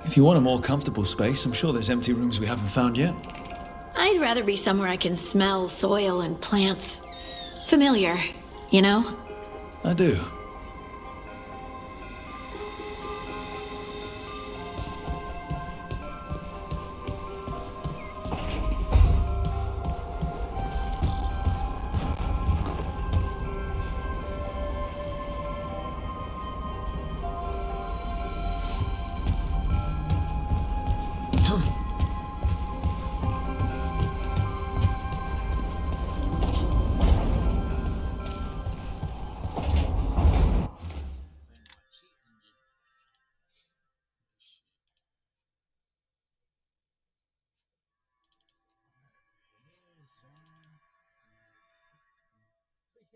If you want a more comfortable space, I'm sure there's empty rooms we haven't found yet. I'd rather be somewhere I can smell soil and plants. Familiar, you know? I do.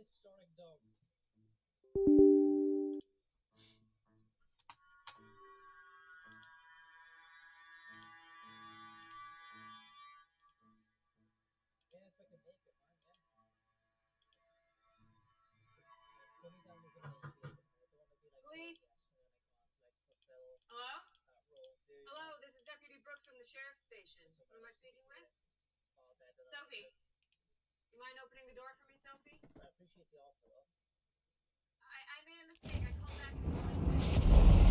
Prehistoric dog. Yeah, if I can make it, man, yeah. Put me down as a main character. I don't want to be like Police. yes, and then I can't like fulfill Hello? that role. Do you? Hello, this is Deputy Brooks from the Sheriff's Station. Who am I speaking with? Oh, better than Sophie. You mind opening the door for me, Sophie? I appreciate the offer, though. I made a mistake. I called back and it was like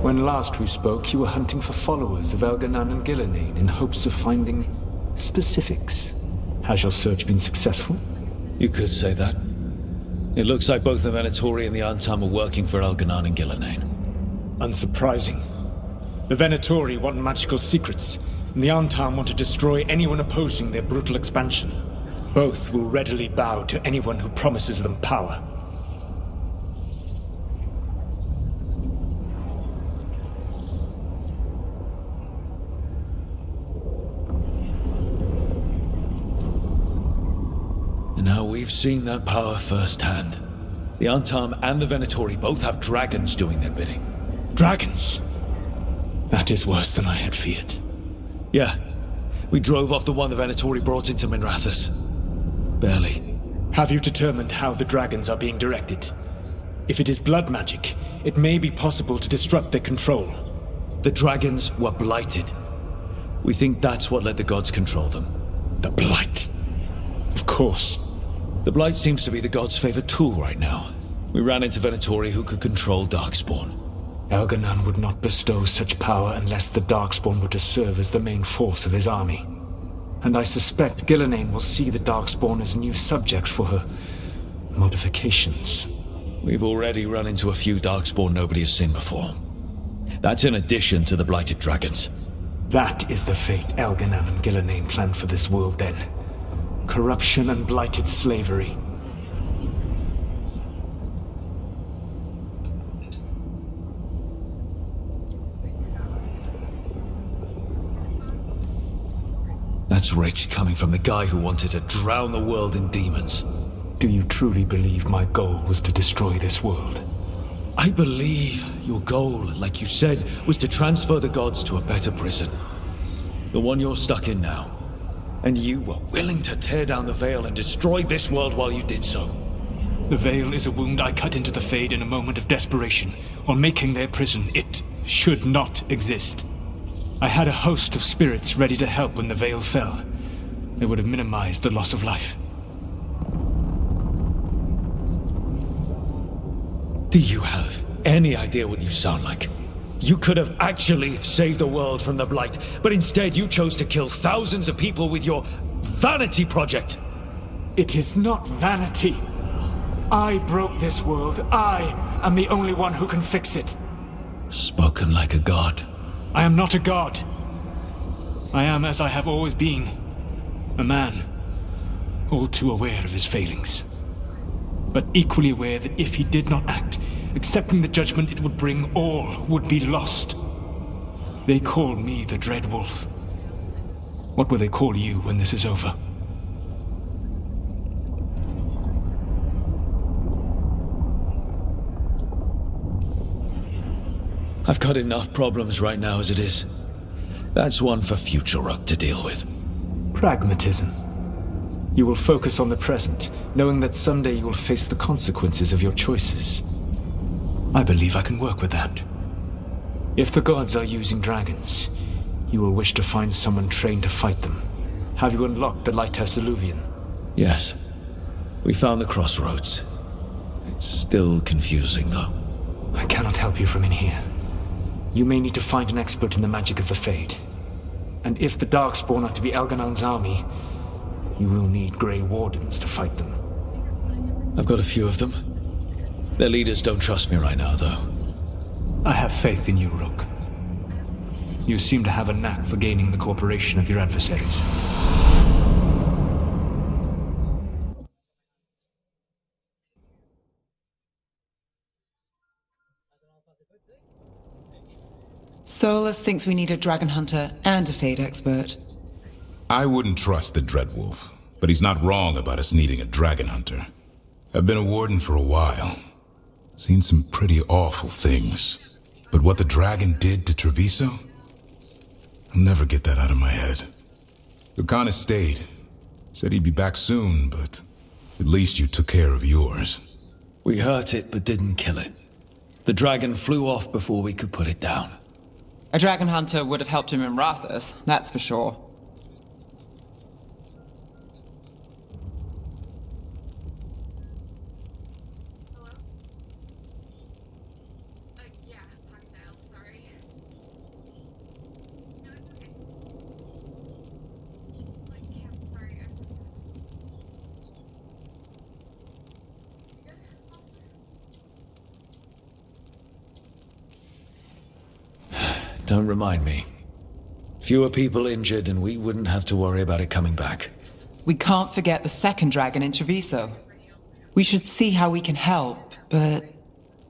When last we spoke, you were hunting for followers of Elganan and Gillenane in hopes of finding specifics. Has your search been successful? You could say that. It looks like both the Venatori and the Antam are working for Elganan and Gillenane. Unsurprising. The Venatori want magical secrets, and the Antam want to destroy anyone opposing their brutal expansion. Both will readily bow to anyone who promises them power. And Now we've seen that power firsthand. The Antam and the Venatori both have dragons doing their bidding. Dragons? That is worse than I had feared. Yeah. We drove off the one the Venatori brought into Minrathous. Barely. Have you determined how the dragons are being directed? If it is blood magic, it may be possible to disrupt their control. The dragons were blighted. We think that's what let the gods control them. The Blight. Of course. The Blight seems to be the gods' favorite tool right now. We ran into Venatori who could control Darkspawn. Elganon would not bestow such power unless the Darkspawn were to serve as the main force of his army. And I suspect Gillenane will see the Darkspawn as new subjects for her modifications. We've already run into a few Darkspawn nobody has seen before. That's in addition to the blighted dragons. That is the fate Elganon and Gillenane planned for this world then. Corruption and blighted slavery. That's rage coming from the guy who wanted to drown the world in demons. Do you truly believe my goal was to destroy this world? I believe your goal, like you said, was to transfer the gods to a better prison. The one you're stuck in now. And you were willing to tear down the veil and destroy this world while you did so. The veil is a wound I cut into the Fade in a moment of desperation, on making their prison. It should not exist. I had a host of spirits ready to help when the veil fell. They would have minimized the loss of life. Do you have any idea what you sound like? You could have actually saved the world from the Blight, but instead you chose to kill thousands of people with your vanity project. It is not vanity. I broke this world. I am the only one who can fix it. Spoken like a god. I am not a god. I am, as I have always been, a man, all too aware of his failings. But equally aware that if he did not act, accepting the judgment it would bring, all would be lost. They call me the Dread Wolf. What will they call you when this is over? I've got enough problems right now as it is. That's one for future Rook to deal with. Pragmatism. You will focus on the present, knowing that someday you will face the consequences of your choices. I believe I can work with that. If the gods are using dragons, you will wish to find someone trained to fight them. Have you unlocked the Lighthouse Illuvian? Yes. We found the crossroads. It's still confusing, though. I cannot help you from in here. You may need to find an expert in the magic of the Fade. And if the Darkspawn are to be Elganon's army, you will need Grey Wardens to fight them. I've got a few of them. Their leaders don't trust me right now, though. I have faith in you, Rook. You seem to have a knack for gaining the cooperation of your adversaries. Solus thinks we need a dragon hunter and a Fade expert. I wouldn't trust the Dreadwolf, but he's not wrong about us needing a dragon hunter. I've been a warden for a while. Seen some pretty awful things. But what the dragon did to Treviso? I'll never get that out of my head. Lucanus stayed. Said he'd be back soon, but at least you took care of yours. We hurt it, but didn't kill it. The dragon flew off before we could put it down. A dragon hunter would have helped him in Rathus, that's for sure. Yeah, Cocktail, sorry. No, it's okay. Like, yeah, sorry, Don't remind me. Fewer people injured and we wouldn't have to worry about it coming back. We can't forget the second dragon in Treviso. We should see how we can help, but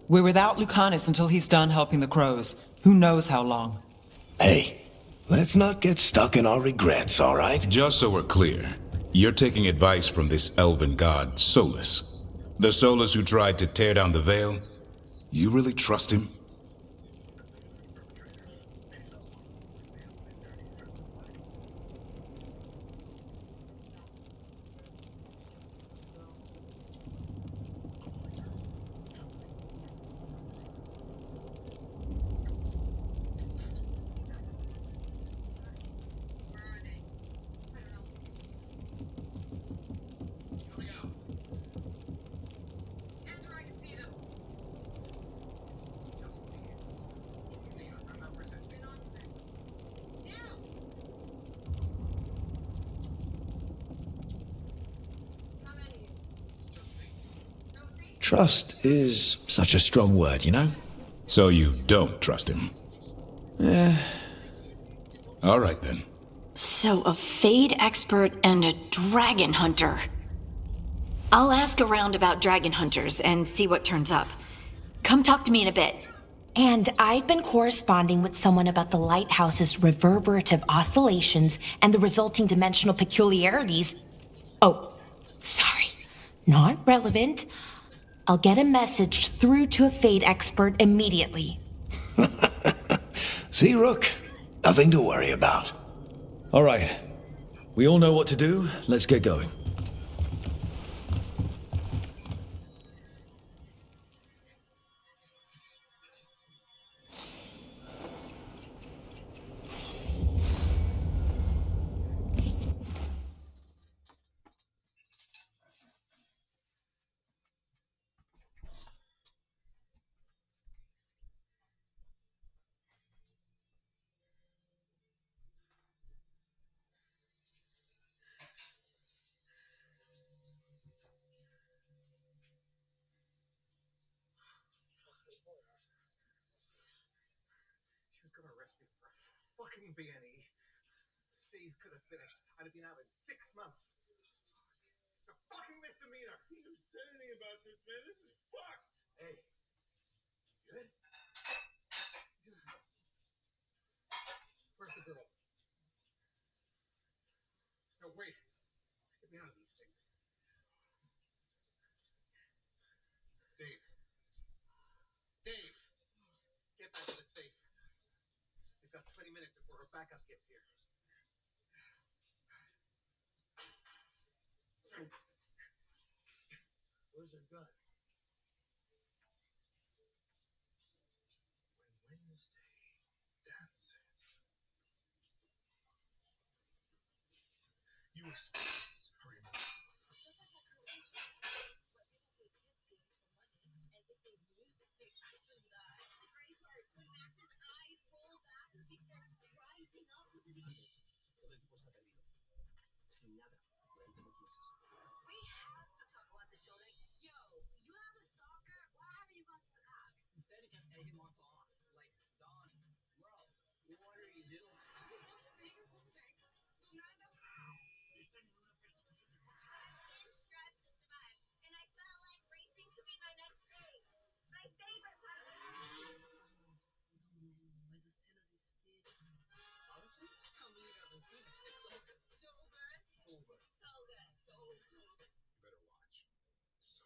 we're without Lucanus until he's done helping the crows. Who knows how long? Hey, let's not get stuck in our regrets, all right? Just so we're clear, You're taking advice from this elven god, Solus. The Solus who tried to tear down the veil? You really trust him? Enter, I can see them. Now! How many? Josie? Trust is such a strong word, you know? So you don't trust him? All right then. So, a Fade expert and a dragon hunter. I'll ask around about dragon hunters and see what turns up. Come talk to me in a bit. And I've been corresponding with someone about the lighthouse's reverberative oscillations and the resulting dimensional peculiarities. Oh, sorry. Not relevant. I'll get a message through to a Fade expert immediately. See, Rook? Nothing to worry about. All right. We all know what to do. Let's get going. She was gonna arrest me for fucking B&E. Steve could have finished. I'd have been out in 6 months. It's a fucking misdemeanor. You said anything about this, man. This is fucked. Hey. Good? Where's the girl? No, wait. Get me out of these things. Dave. Dave! Get back to the safe. We've got 20 minutes before her backup gets here. Where's her gun? When Wednesday, that's it. You experience very much. And I felt like racing could be my next thing. My favorite part. So good. So good. So good. Better watch. So good.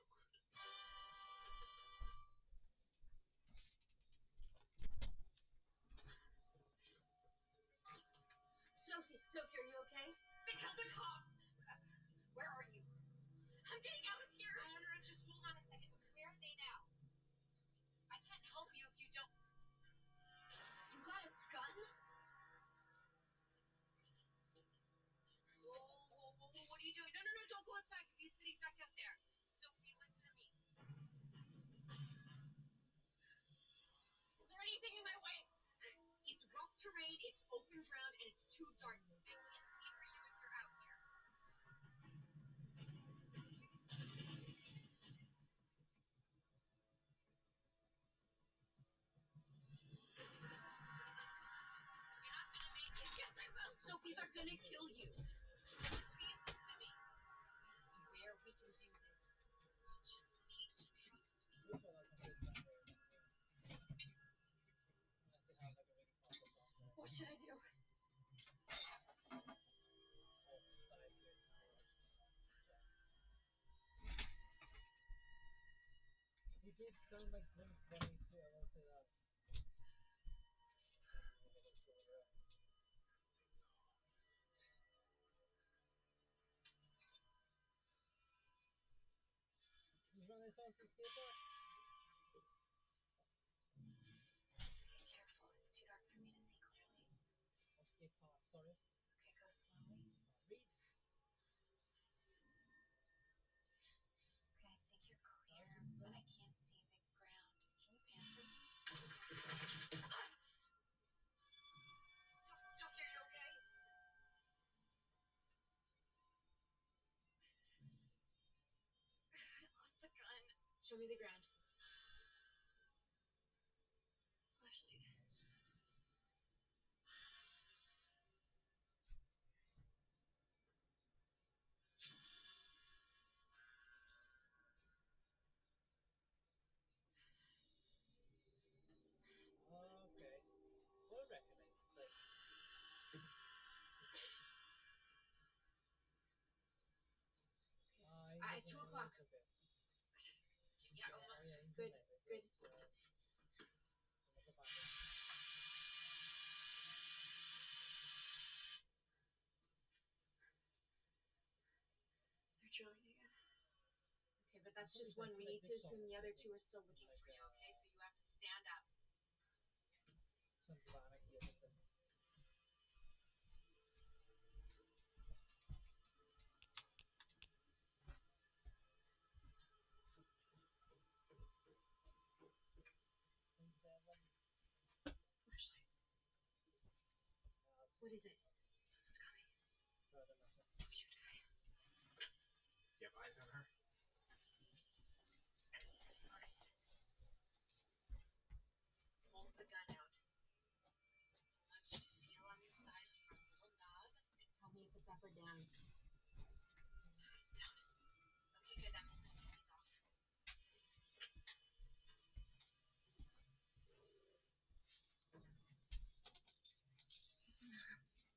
Sophie, are you okay? Because the cop. Where are you? I'm getting out of here. No, just hold on a second. Where are they now? I can't help you if you don't. You got a gun? Whoa, what are you doing? No, don't go outside. You'll be sitting duck out there. Sophie, listen to me. Is there anything in my way? It's rough terrain, it's open ground, and it's too dark. I can't see for you if you're out here. You're not gonna make it. Yes, I will. Sophie, they're gonna kill you. Please listen to me. I swear we can do this. You just need to trust me. What should I do? did sound like Blink 182, I will say that. Let's go over it. Who's running this also skate park? Be careful, it's too dark for me to see clearly. Oh, skate park, sorry. Okay, go slowly. Read. Okay, I think you're clear, but I can't see the ground. Can you pan for me? Sophie, are you okay? I lost the gun. Show me the ground. Flashlight. Okay. Well, I recognize, like... At 2 o'clock. Yeah, almost. Good, good. They're drilling again. Okay, but that's just one. We need to assume the other two are still looking for you, okay? So you have to stand up. Sons of Anarchy or something. Flashlight. What is it? Someone's coming. Stop shooting. You have eyes on her? Hold the gun out. I want you to feel on the side of the front little knob and tell me if it's up or down. It's down. Okay, good. That means the safety's off. He's in the room. I gotta go back here anyway, so... No, wait. Let's see how it goes.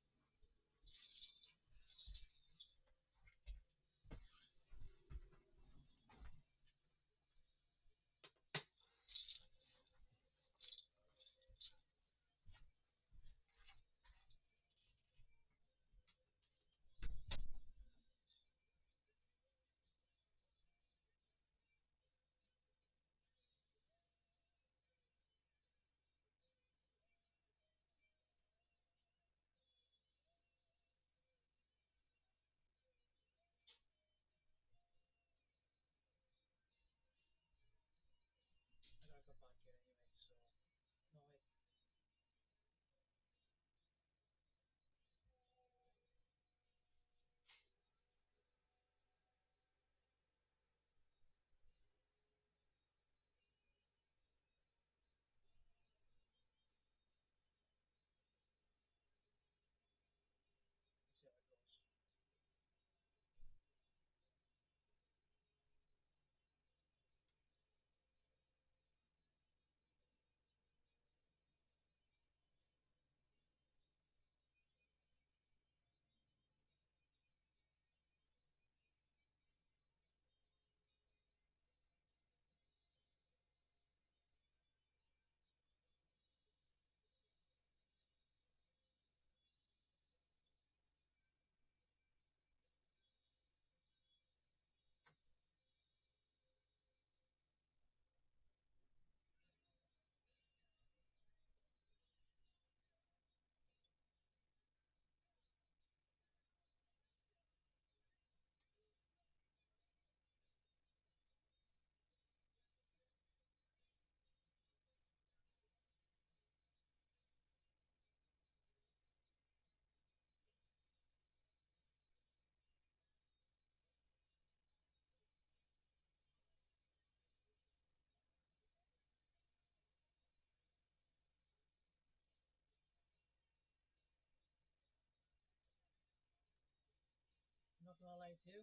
I'm not gonna lie to you.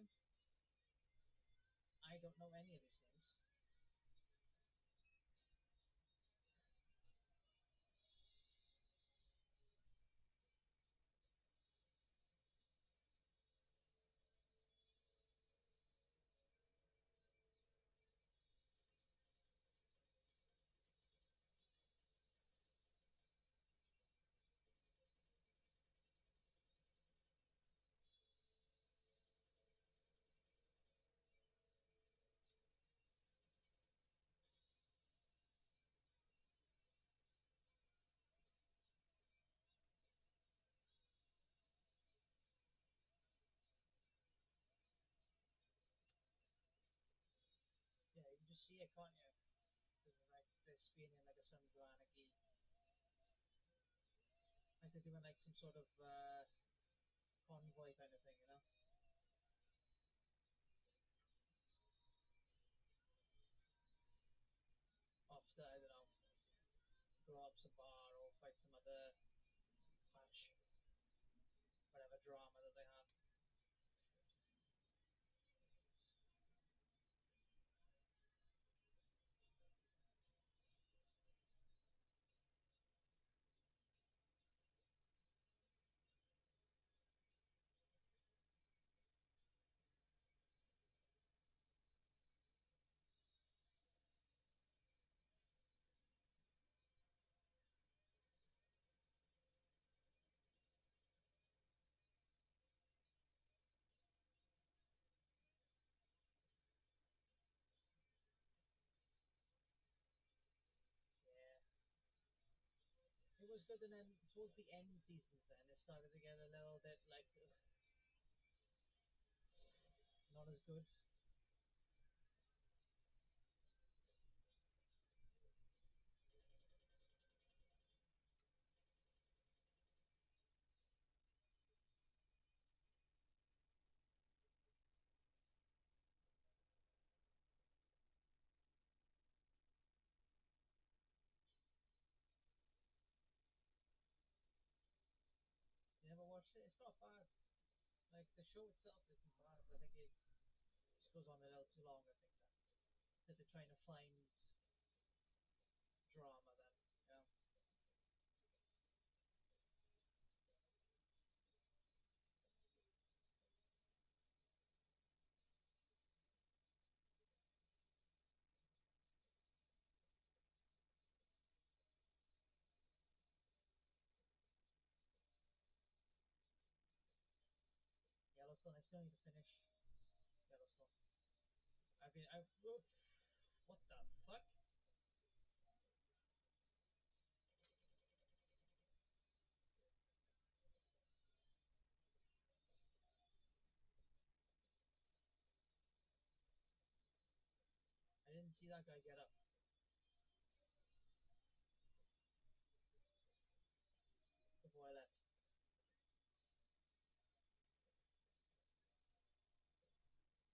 I don't know any of these names. see it, can't you? Because like they're spinning like a Sons of Anarchy. Like they're doing like some sort of convoy kind of thing, you know? Off to, I don't know, blow up some bar or fight some other match, whatever drama that they have. Yeah. It was good, and then towards the end seasons, then it started to get a little bit like ugh, not as good. You never watched it? It's not bad. Like the show itself isn't bad. I think it just goes on a little too long. I think that they're trying to find drama. Then, yeah. Yellowstone. I still need to finish Yellowstone. Oof, what the fuck? I didn't see that guy get up before I left.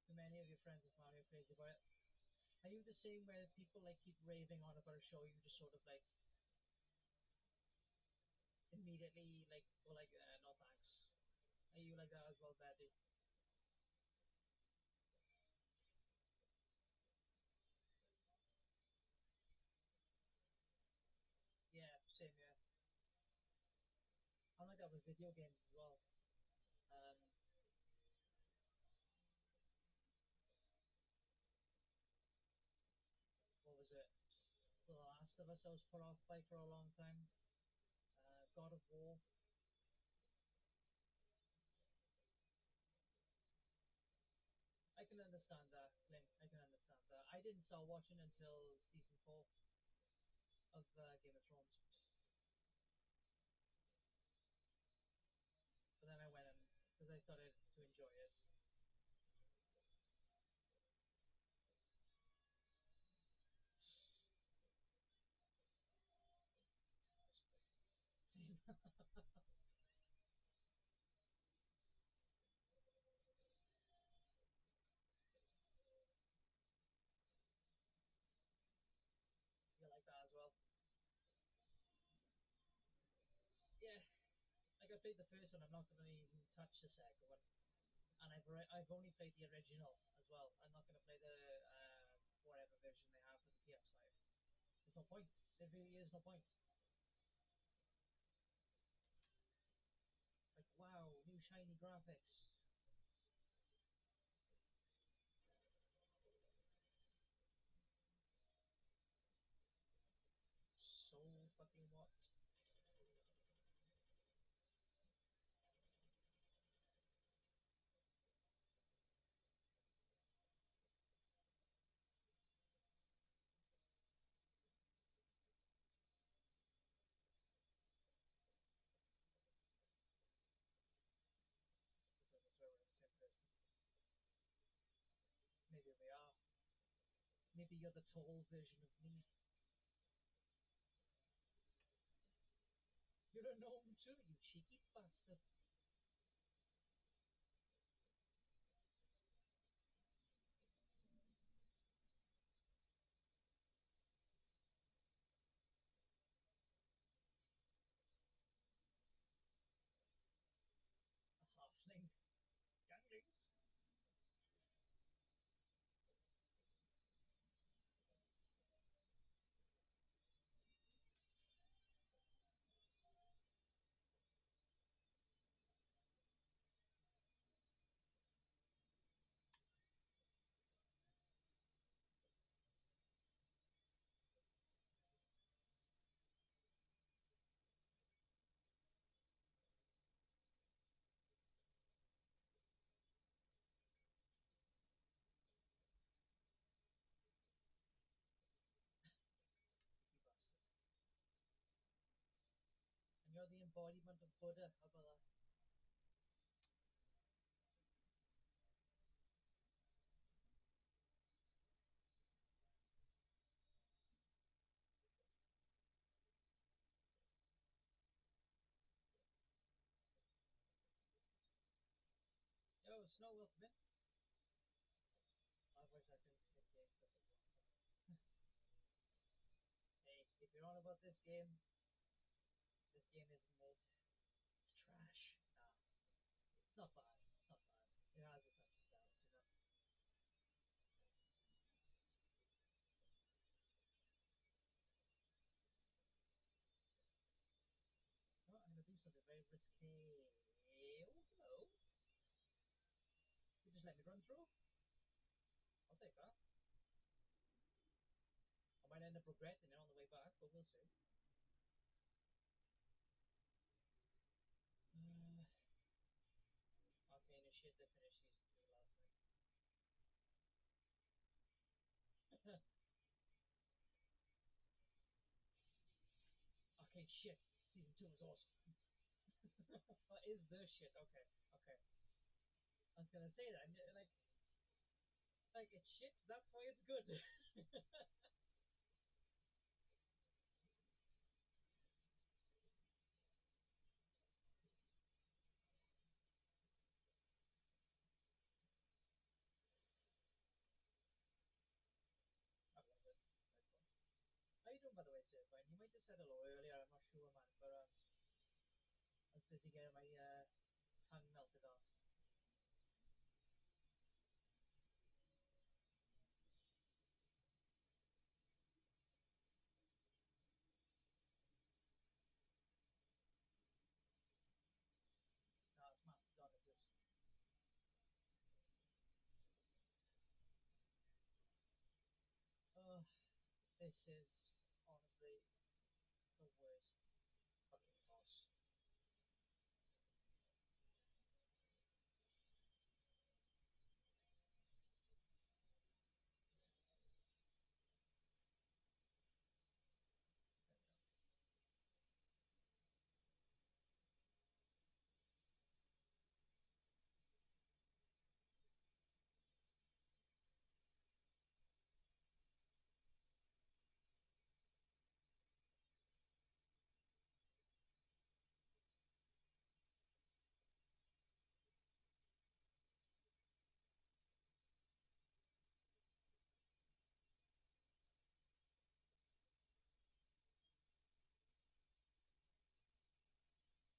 Too many of your friends and family are crazy about it. Are you the same where people like keep raving on about a show, you just sort of like immediately like go like, no thanks? Are you like that as well, Betty? Yeah, same here. I'm like that with video games as well. Um, what was it? The Last of Us I was put off by for a long time. God of War. I can understand that, Link. I can understand that. I didn't start watching until season 4 of Game of Thrones. But then I went and, because I started to enjoy it. Same. You like that as well? Yeah. Like I played the first one, I'm not going to even touch the second one. And I've only played the original as well. I'm not going to play the whatever version they have for the PS5. There's no point. There really is no point. Like, wow, new shiny graphics. So fucking what? Because I swear we're the same person. Maybe we are. Maybe you're the tall version of me. You're a gnome too, you cheeky bastard. A halfling. Younglings. Cheeky bastard. And you're the embodiment of Buddha, how about that? Yo, Snow, welcome in. My voice acting in game stuff as well. Hey, if you're on about this game is mid. It's trash. Nah, not bad. Not bad. It has its ups and downs, you know. Oh, I'm gonna do something very risky. Oh, hello. You just let me run through? I'll take that. I might end up regretting it on the way back, but we'll see. Arcane and shit, they finished season 3 last night. Arcane shit, season 2 is awesome. What is the shit? Okay, okay. I was gonna say that, like it's shit, that's why it's good. I love it. Like, how you doing, by the way, sir? Fine. You might have said hello earlier. I'm not sure, man. But I was busy getting my tongue melted off. No, it's Mastodon. It's just oh, this is honestly the worst fucking boss.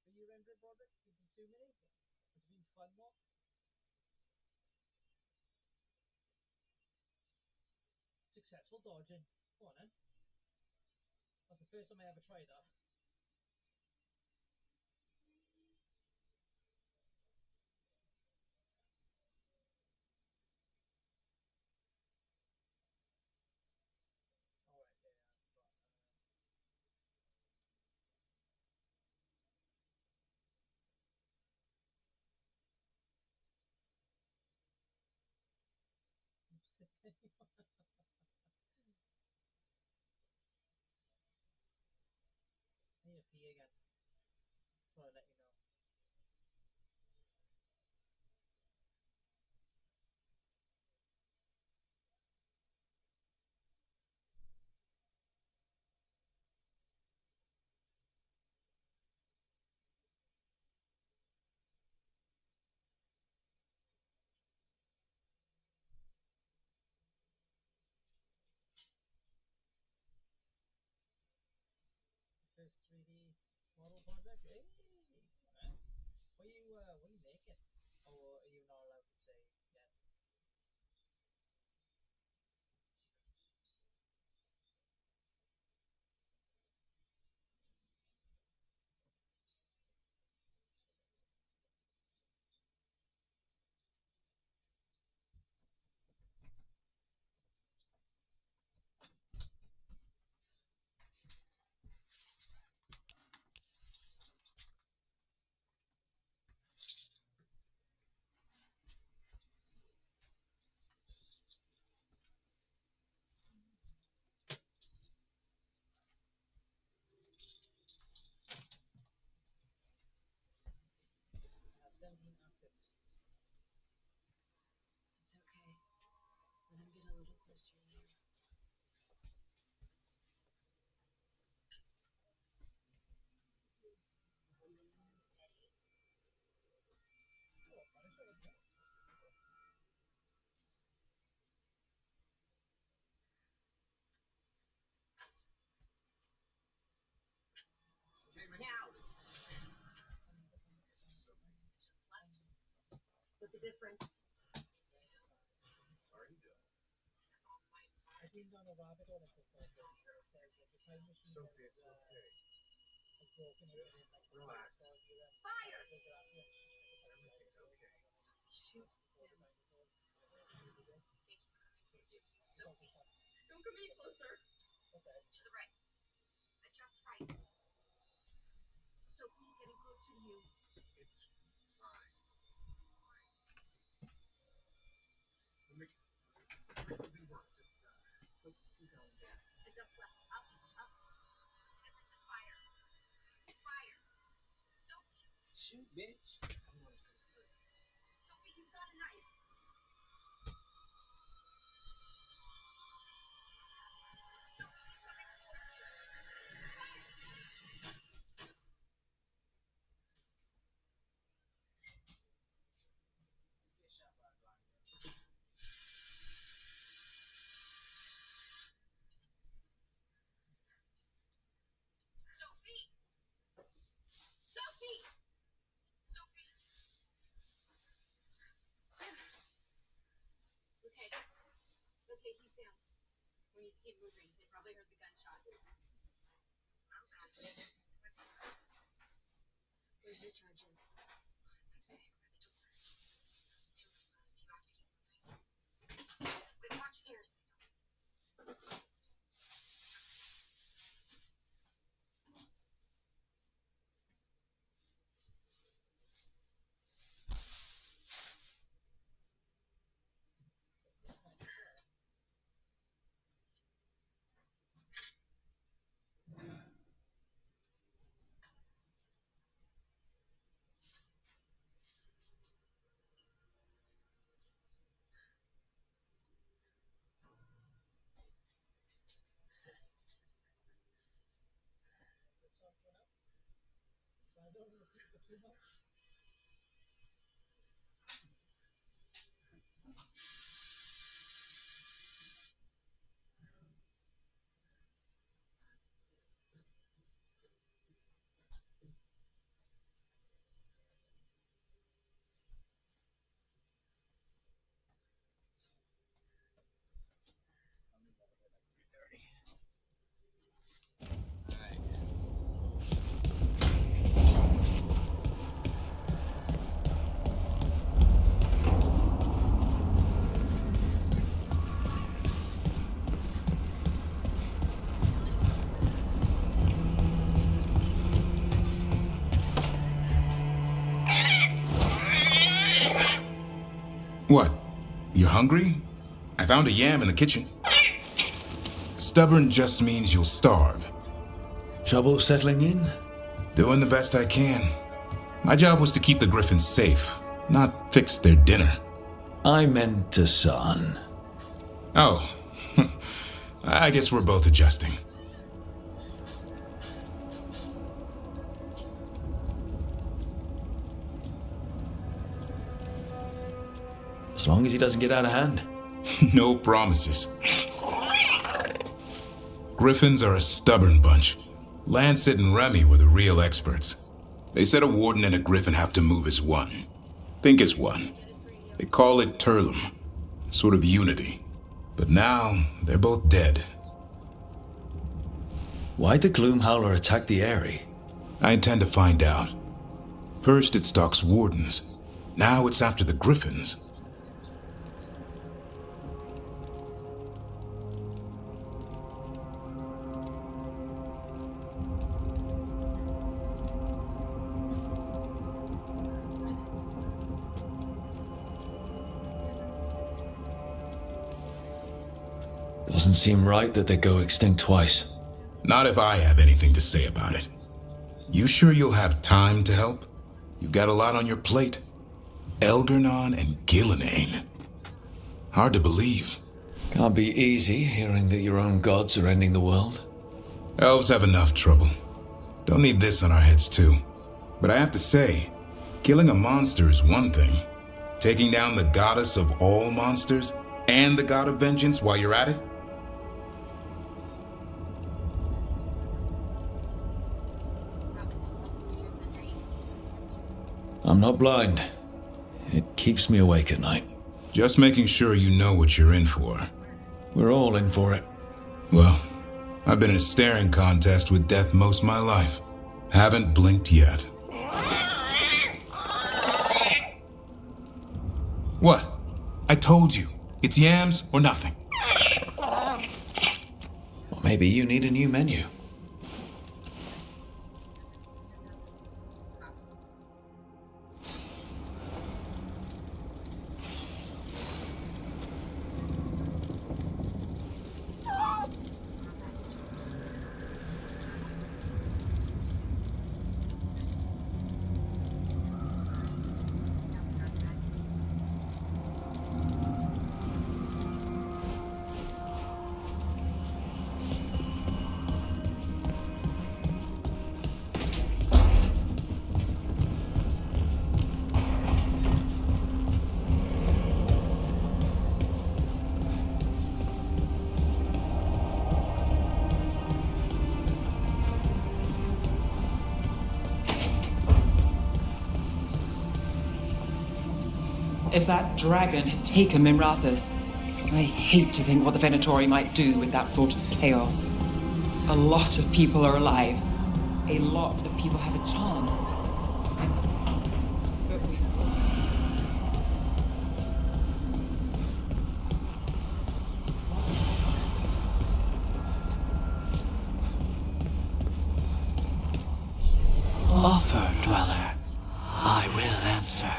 There we are you rendering, Broderick? You've been too many? Has it been fun more? Successful dodging. Go on then. That's the first time I ever tried that. Alright, yeah, I forgot. I need a pee again. Thought I'd let you know. Solo project? Hey! Alright. What you making? Or are you not allowed to say yet? I have 17 assets. It's okay. Let him get a little closer to you. Steady. Now. Just left. Split the difference. Sorry, Bill. I've been down a rabbit hole on TikTok where it says that the time machine Sophie, is it's okay. like broken into Just like relax. dinosaur era. Fire! Those are after Everything's okay. Shoot before the him. dinosaurs. Okay, he's coming closer to you. Sophie. Don't come any closer. Okay. To the right. Adjust right. Sophie, he's getting closer to you. It's fine. We'll make something work. Just keep going. Adjust left. Up. Up. Difference in fire. Fire. Sophie. Shoot, bitch. I don't want to hurt. Sophie, he's got a knife. Sophie, he's coming towards you. Sophie! Sophie! Sophie! Okay. Okay, he's down. We need to keep moving. They probably heard the gunshots. Where's your charger? Okay, by the door. It's too exposed. You have to keep moving. Wait, watch stairs. So I don't repeat for too much. What? You're hungry? I found a yam in the kitchen. Stubborn just means you'll starve. Trouble settling in? Doing the best I can. My job was to keep the Griffins safe, not fix their dinner. I meant a son. Oh, I guess we're both adjusting. As long as he doesn't get out of hand. No promises. Griffins are a stubborn bunch. Lancet and Remy were the real experts. They said a warden and a griffin have to move as one. Think as one. They call it Turlum. Sort of unity. But now, they're both dead. Why'd the Gloomhowler attack the Eyrie? I intend to find out. First it stalks wardens. Now it's after the griffins. Doesn't seem right that they go extinct twice. Not if I have anything to say about it. You sure you'll have time to help? You've got a lot on your plate. Elgernon and Gillenane. Hard to believe. Can't be easy hearing that your own gods are ending the world. Elves have enough trouble. Don't need this on our heads too. But I have to say, killing a monster is one thing. Taking down the goddess of all monsters and the god of vengeance while you're at it? I'm not blind. It keeps me awake at night. Just making sure you know what you're in for. We're all in for it. Well, I've been in a staring contest with death most of my life. Haven't blinked yet. What? I told you. It's yams or nothing. Or maybe you need a new menu. If that dragon had taken Mimrathus, I hate to think what the Venatori might do with that sort of chaos. A lot of people are alive. A lot of people have a chance. Offer, Dweller. I will answer.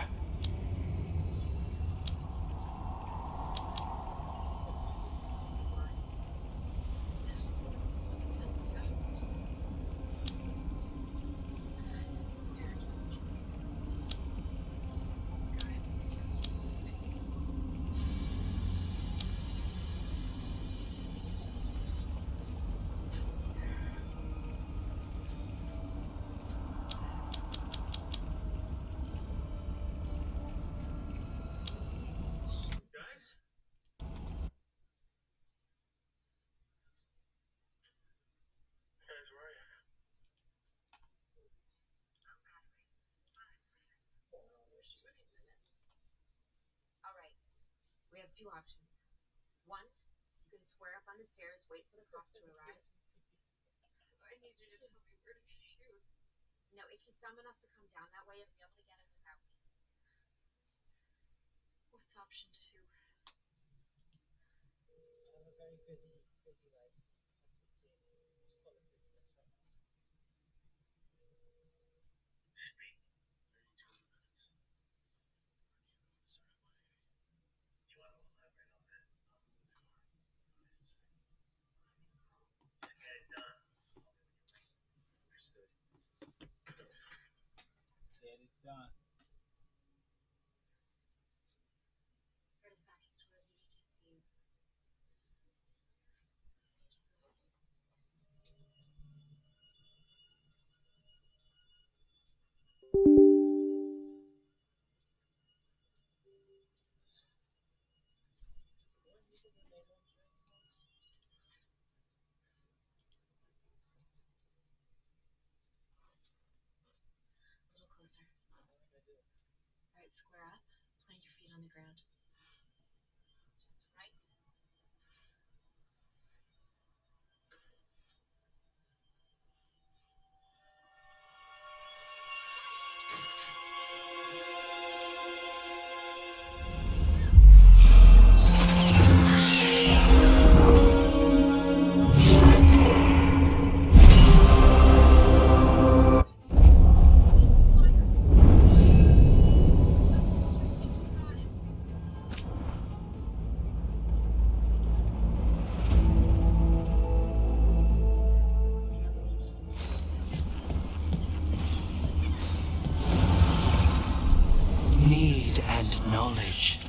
Alright, we have two options. One, you can square up on the stairs, wait for the cops to arrive. I need you to tell me where to shoot. No, if he's dumb enough to come down that way, you'll be able to get him without me. What's option two? I have a very busy life, as you can see. It's full of business right now. Get it done. Fred is back. He's too busy. He can't see you. right, square up. Plant your feet on the ground. That's right. Need and knowledge.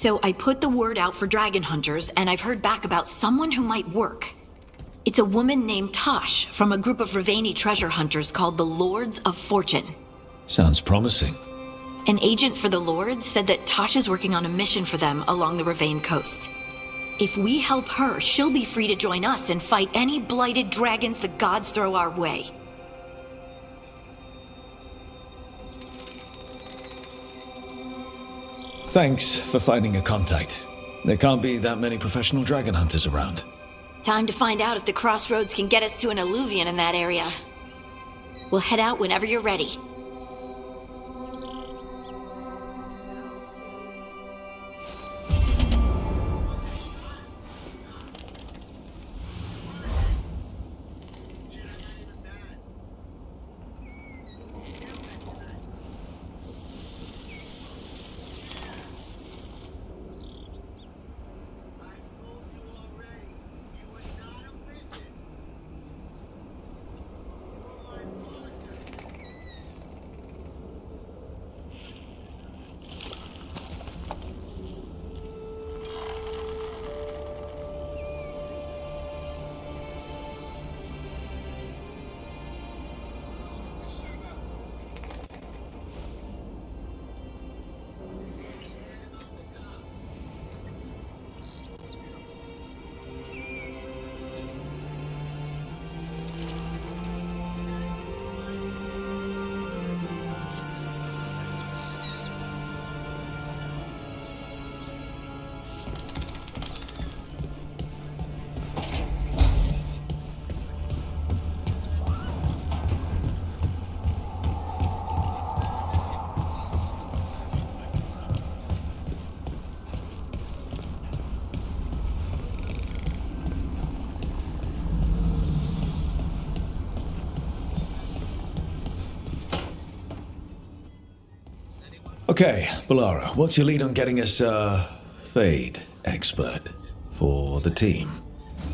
So I put the word out for dragon hunters, and I've heard back about someone who might work. It's a woman named Tosh from a group of Riveni treasure hunters called the Lords of Fortune. Sounds promising. An agent for the Lords said that Tosh is working on a mission for them along the Ravane coast. If we help her, she'll be free to join us and fight any blighted dragons the gods throw our way. Thanks for finding a contact. There can't be that many professional dragon hunters around. Time to find out if the crossroads can get us to an Alluvian in that area. We'll head out whenever you're ready. Okay, Balara, what's your lead on getting us a Fade expert for the team?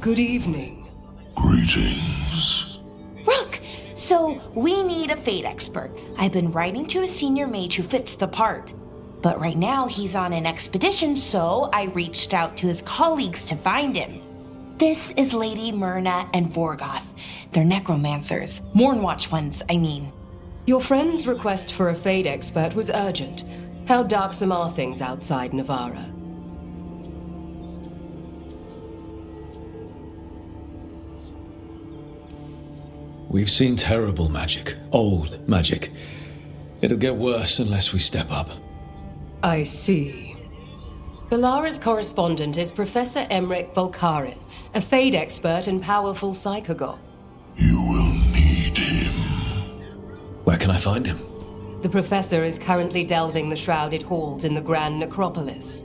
Good evening. Greetings. Rook, so we need a Fade expert. I've been writing to a senior mage who fits the part. But right now he's on an expedition, so I reached out to his colleagues to find him. This is Lady Myrna and Vorgoth. They're necromancers. Mournwatch ones, I mean. Your friend's request for a Fade expert was urgent. How darksome are things outside Navarra? We've seen terrible magic. Old magic. It'll get worse unless we step up. I see. Balara's correspondent is Professor Emmerich Volkarin, a Fade expert and powerful psychagogue. You will need him. Where can I find him? The Professor is currently delving the shrouded halls in the Grand Necropolis.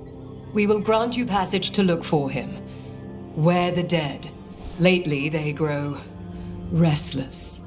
We will grant you passage to look for him. Where the dead. Lately they grow restless.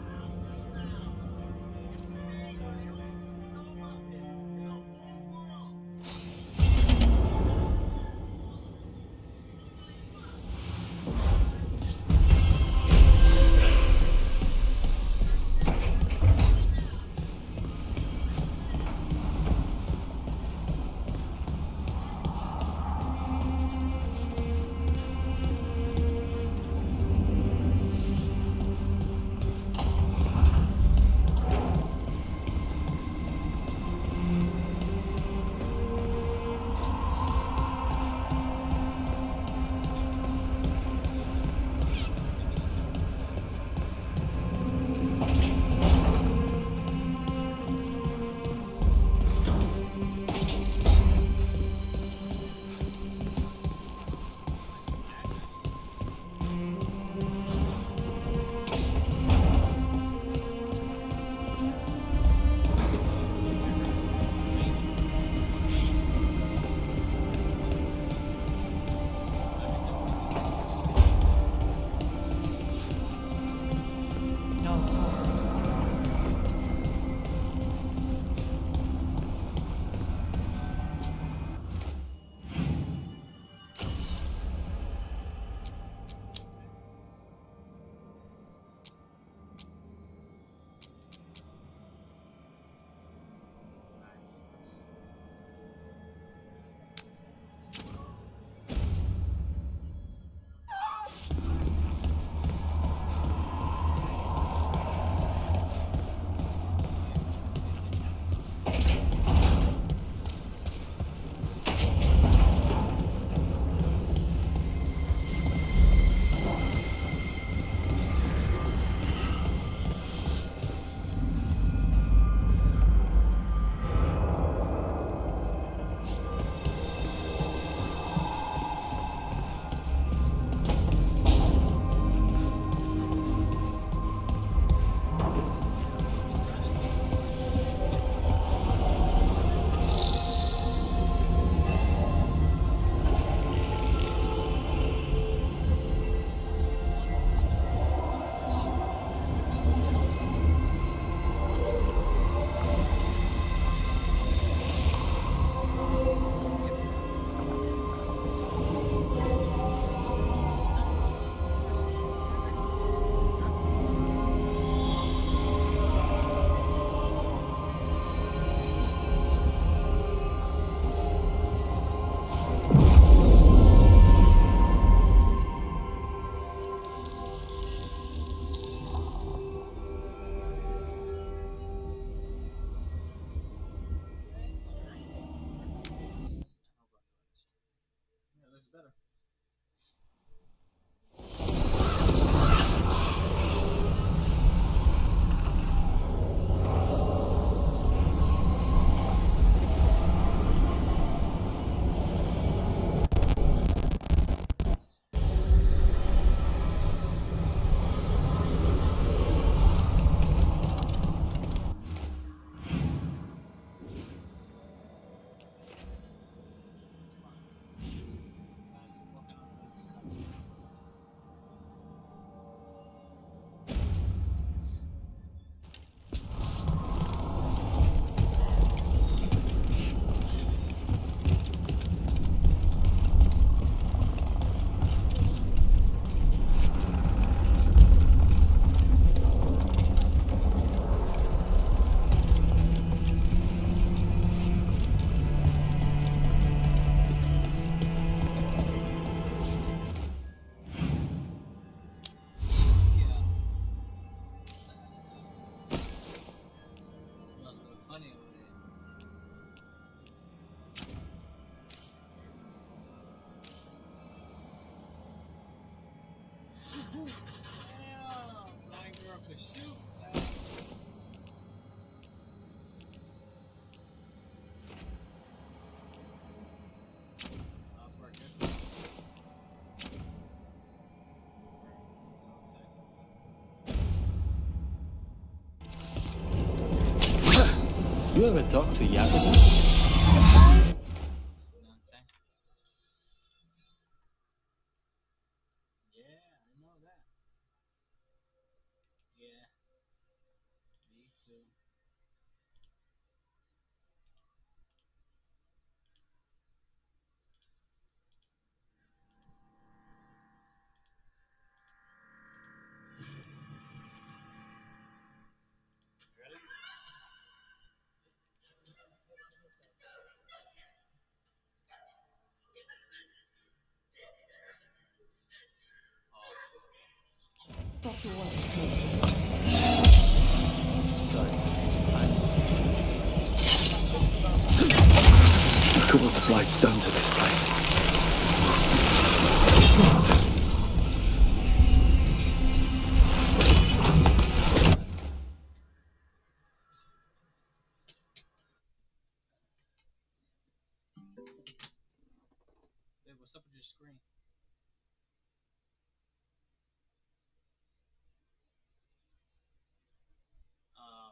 You ever talk to Yakuza? You know what I'm saying? Yeah, I know that. Yeah, me too. Ready? Look at what the Blight's done to this place. Hey, what's up with your screen?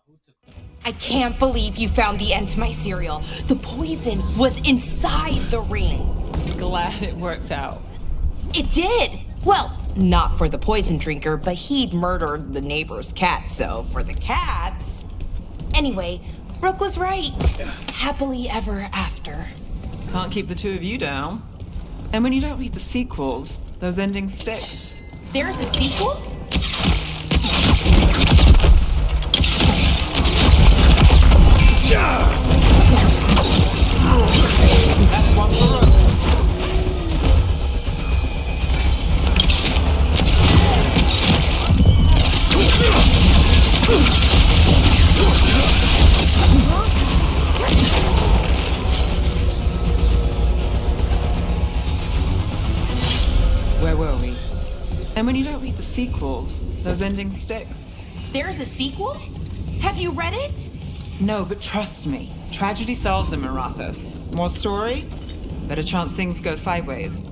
Who took I can't believe you found the end to my cereal. The poison was inside the ring. Glad it worked out. It did. Well, not for the poison drinker, but he'd murdered the neighbor's cat, so for the cats. Anyway, Brooke was right. Happily ever after. Can't keep the two of you down. And when you don't read the sequels, those endings stick. There's a sequel? That's one for Rook. Where were we? And when you don't read the sequels, those endings stick. There's a sequel? Have you read it? No, but trust me. Tragedy sells them, Marathas. More story? Better chance things go sideways.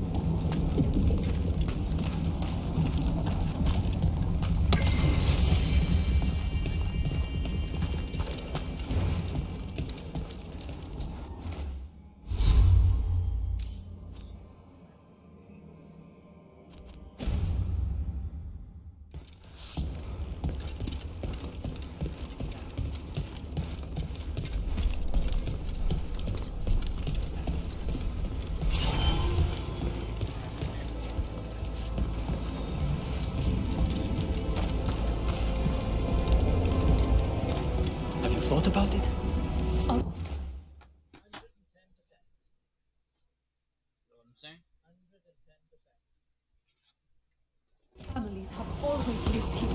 Have you thought about it? 110%. You know what I'm saying? 110%. Families have always lived here.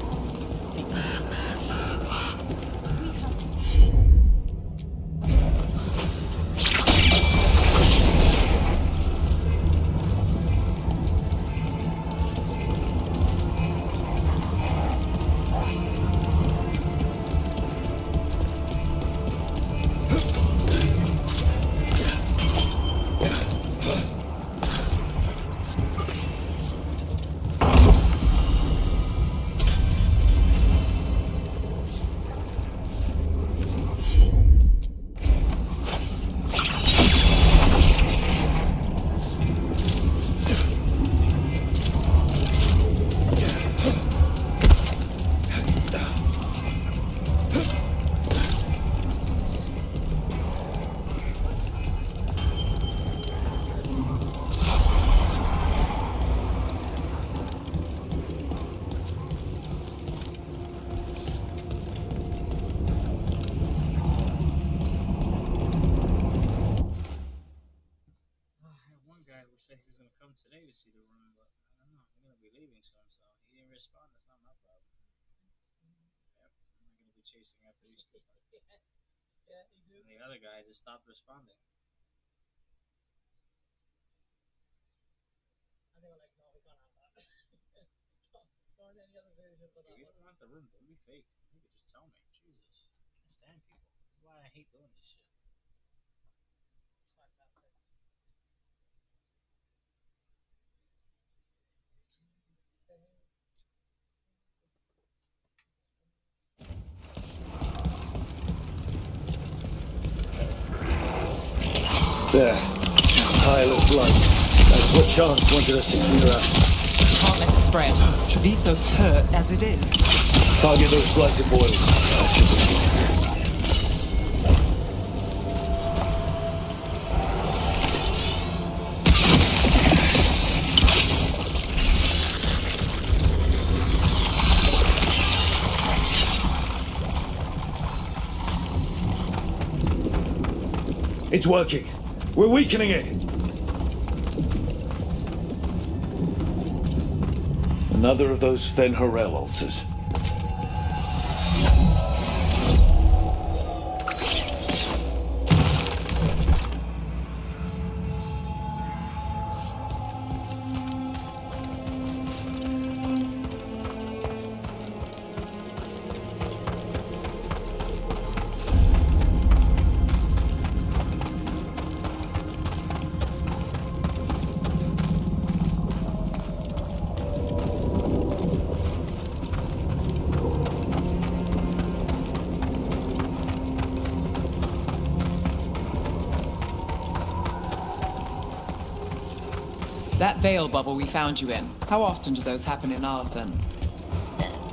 One guy would say he was gonna come today to see the room, but I don't know. I'm gonna be leaving soon, so he didn't respond. That's not my problem. Yep, I'm not gonna be chasing after these people. Yeah, you do. And the other guy just stopped responding. And they were like, no, we can't have that. Or any other version of that. If you don't want the room, don't be fake. You could just tell me. Jesus, I can't stand people. That's why I hate doing this shit. It's fantastic. There. Pile of blood. That's what Chance wanted us to clear up. Can't let it spread. Treviso's hurt as it is. Target those blighted boils. That should be good. It's working. We're weakening it. Another of those Fen-Harel altars. That veil bubble we found you in, how often do those happen in Arthen?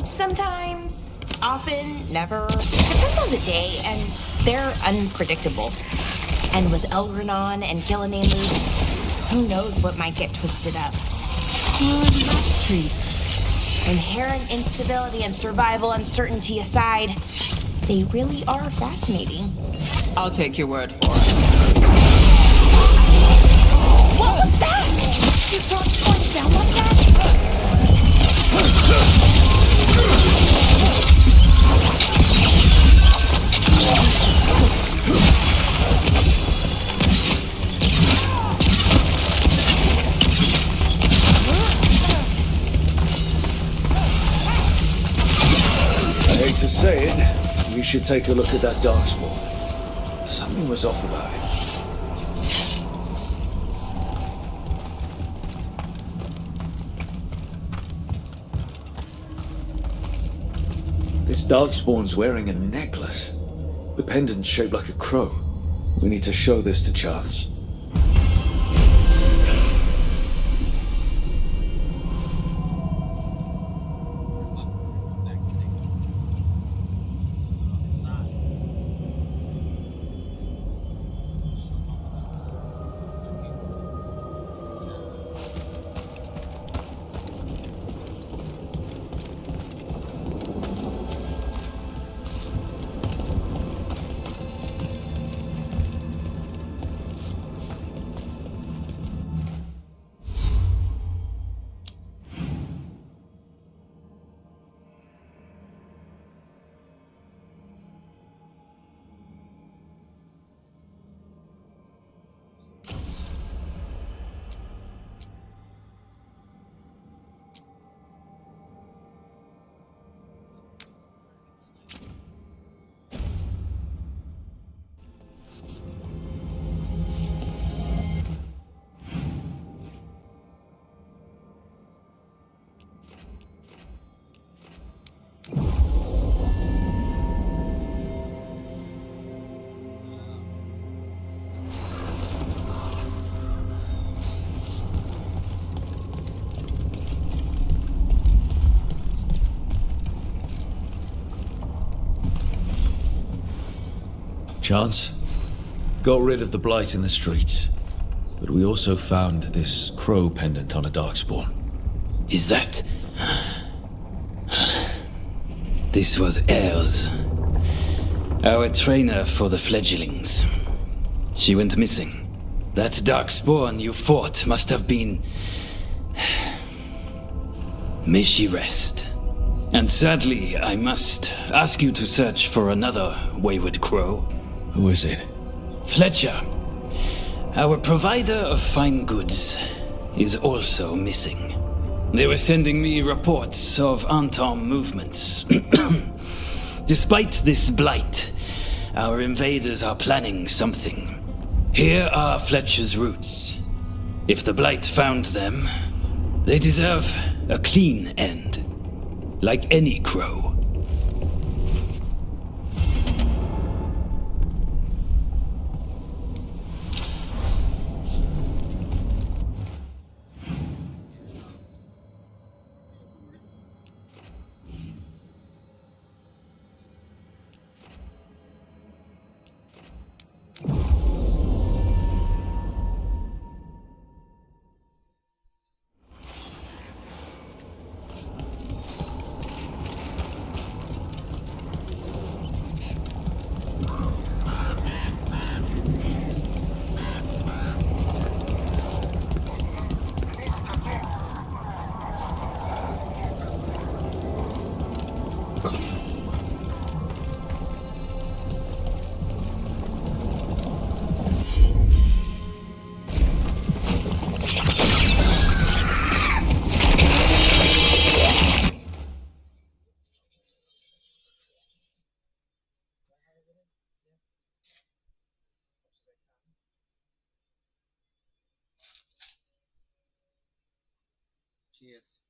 Sometimes, often, never. Depends on the day, and they're unpredictable. And with Elgranon and Gillinan loose, who knows what might get twisted up. Good luck treat. Inherent instability and survival uncertainty aside, they really are fascinating. I'll take your word for it. What was that? Did you point down like that? I hate to say it, you should take a look at that Darkspawn. Something was off about it. This Darkspawn's wearing a necklace. The pendant's shaped like a crow. We need to show this to Chance. Chance, got rid of the blight in the streets, but we also found this crow pendant on a Darkspawn. Is that... This was Ayres, our trainer for the fledglings. She went missing. That Darkspawn you fought must have been... May she rest. And sadly, I must ask you to search for another wayward crow. Who is it? Fletcher, our provider of fine goods, is also missing. They were sending me reports of Anton movements. Despite this blight, our invaders are planning something. Here are Fletcher's roots. If the blight found them, they deserve a clean end, like any crow. Cheers.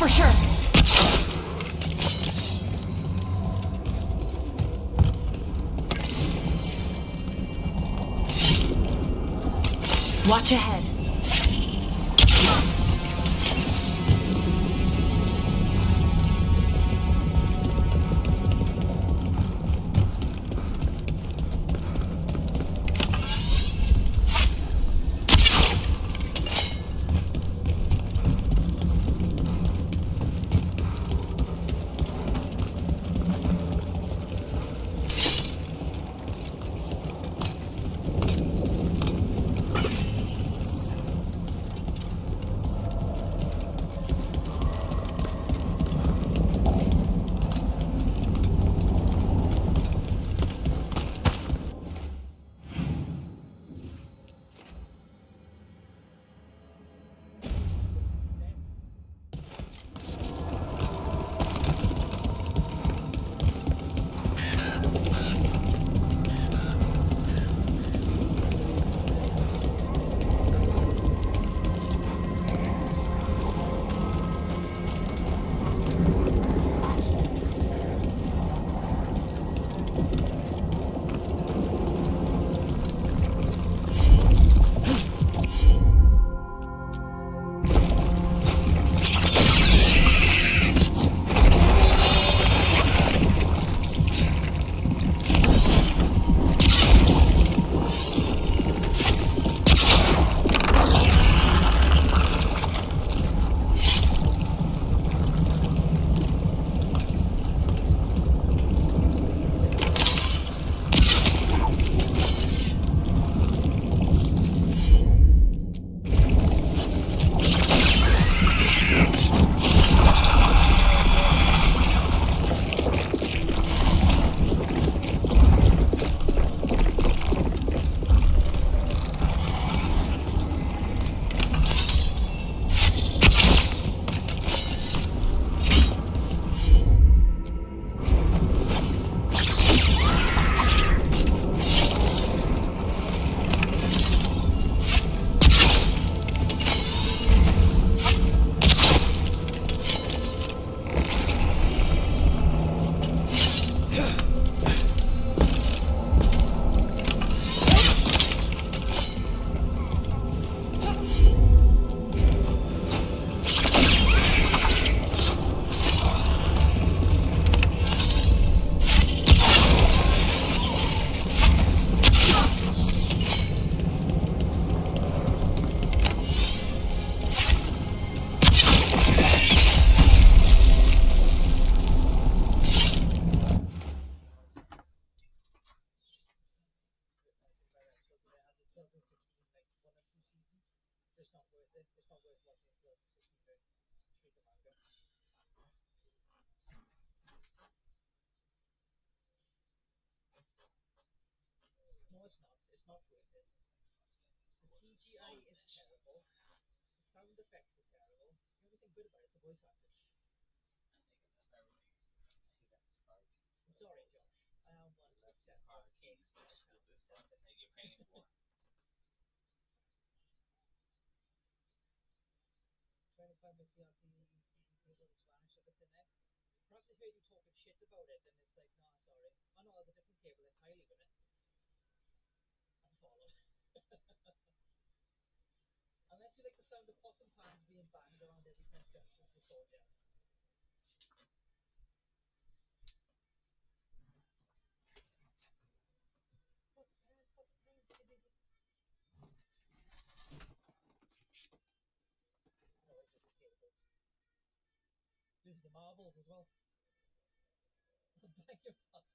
For sure. Watch ahead. It's not worth it. It's not worth watching it for 60 street of manga. No, it's not. It's not worth it. The CGI is terrible. The sound effects are terrible. The only thing good about it is the voice actors. I'm sorry, Josh. I am one to accept Arcades, they're stupid. That you're paying for. 25 with CRT cable in Spanish, if it's in there. Perhaps they heard you talking shit about it, and it's like, no, sorry. Oh no, there's a different cable entirely with it. Unfollowed. Unless you like the sound of pots and pans being banged around every 10 steps with the soldier. Pot pans, you idiot. No, it's just the cables. These are the marbles as well. Beg your pardon.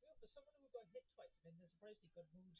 Yeah, for someone who got hit twice, I mean, they're surprisingly good mood.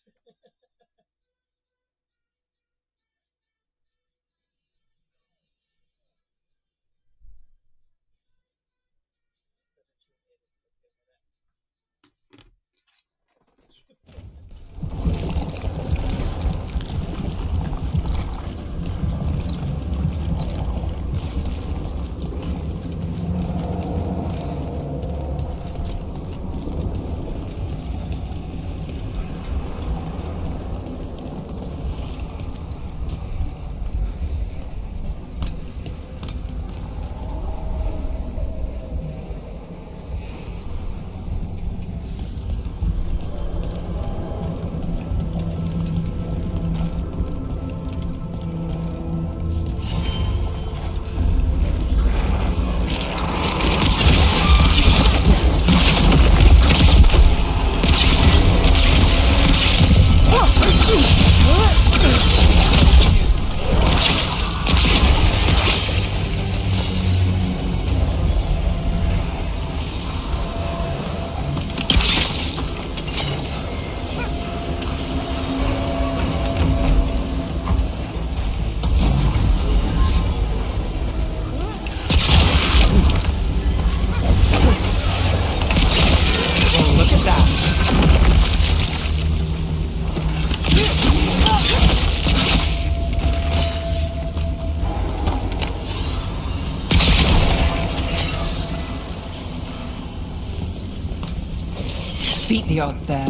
Beat the odds there.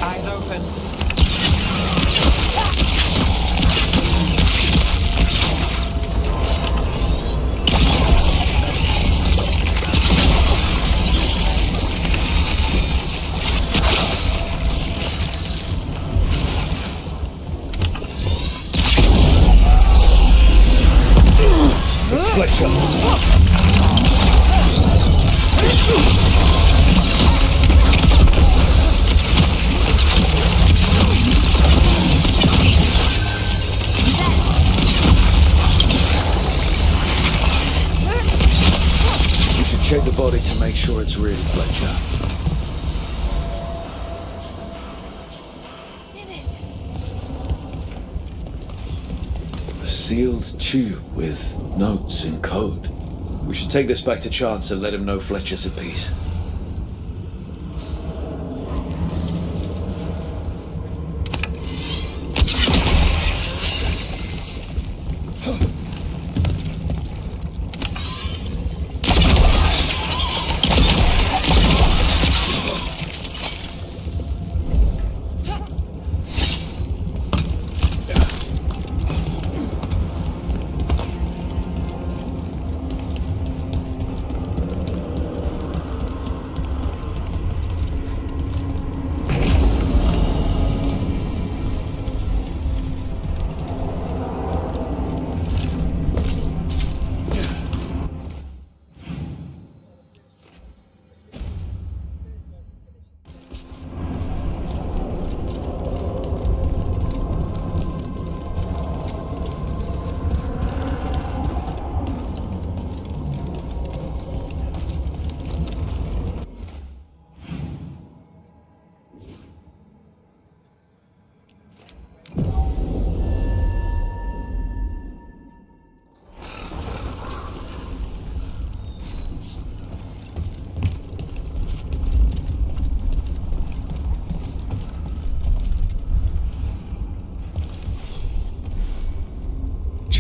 Eyes open. Fletcher. You should check the body to make sure it's really Fletcher. A sealed tube with notes in code. We should take this back to Chance and let him know Fletcher's at peace.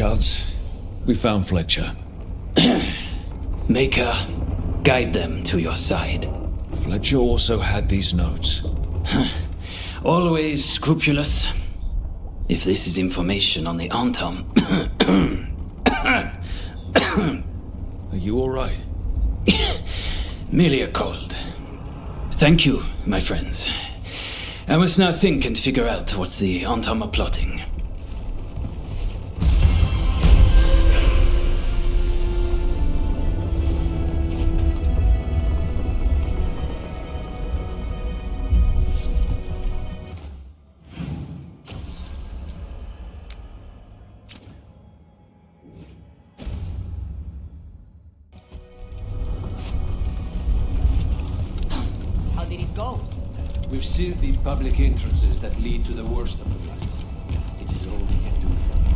chance. We found Fletcher. Maker, guide them to your side. Fletcher also had these notes. Always scrupulous. If this is information on the Antom... Are you alright? Merely a cold. Thank you, my friends. I must now think and figure out what the Antom are plotting. How did it go? We've sealed the public entrances that lead to the worst of the light. It is all we can do for now.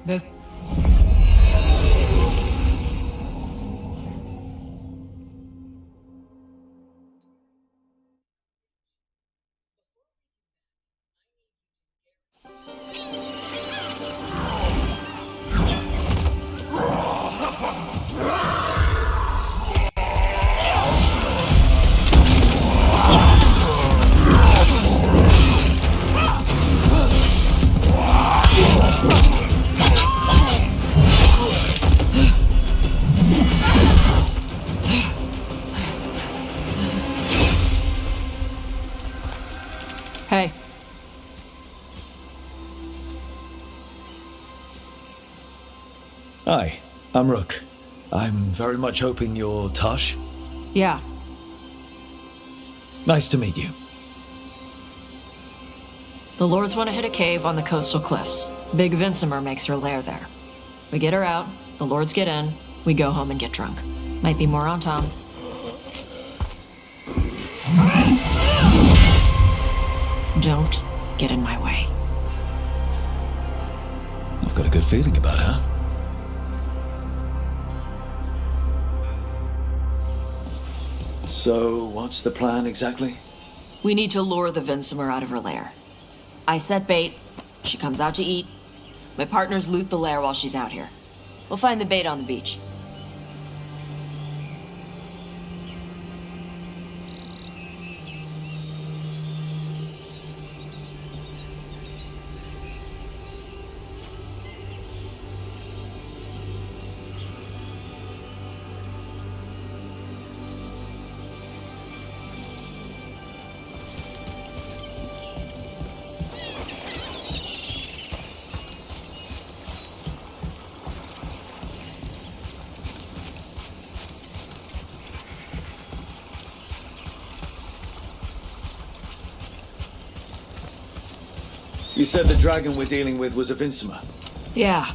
There's... Hey. Hi, I'm Rook. I'm very much hoping you're Tosh. Yeah. Nice to meet you. The Lords want to hit a cave on the coastal cliffs. Big Vinsimer makes her lair there. We get her out, the Lords get in, we go home and get drunk. Might be more on Tom. Don't get in my way. I've got a good feeling about her. So, what's the plan exactly? We need to lure the Vinsimer out of her lair. I set bait, she comes out to eat. My partners loot the lair while she's out here. We'll find the bait on the beach. You said the dragon we're dealing with was a Vinsimer. Yeah,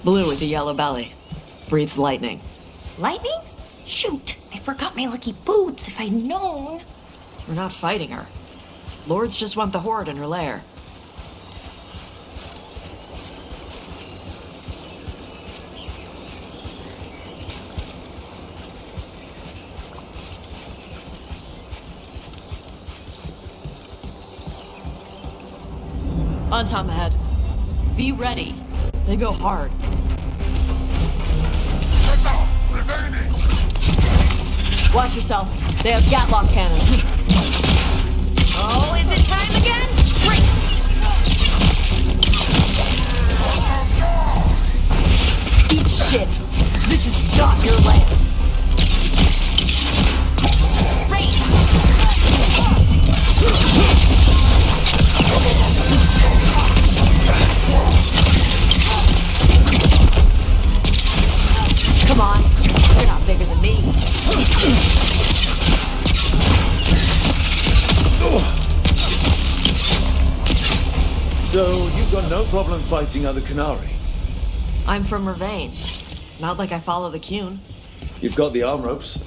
blue with a yellow belly. breathes lightning. Lightning? Shoot, I forgot my lucky boots. If I'd known. We're not fighting her. Lords just want the Horde in her lair. On Tom ahead. Be ready. They go hard. Watch yourself. They have Gatlock cannons. Oh, is it time again? Eat shit. This is not your land. Come on. You're not bigger than me. So, you've got no problem fighting other Qunari? I'm from Mervain. Not like I follow the Qun. You've got the arm ropes.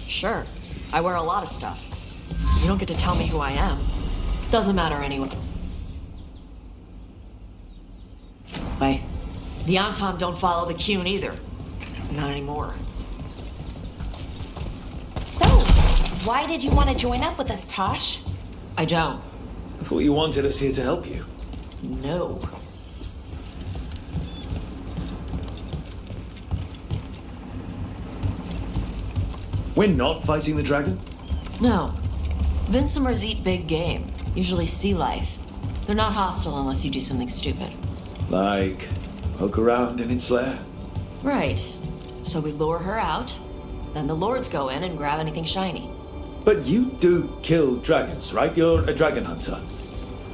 Sure. I wear a lot of stuff. You don't get to tell me who I am. Doesn't matter anyway. The Antom don't follow the Qun either. Not anymore. So, why did you want to join up with us, Tosh? I don't. I thought you wanted us here to help you. No. We're not fighting the dragon? No. Vincimers eat big game, usually sea life. They're not hostile unless you do something stupid. Like, poke around in its lair? Right. So we lure her out, then the lords go in and grab anything shiny. But you do kill dragons, right? You're a dragon hunter.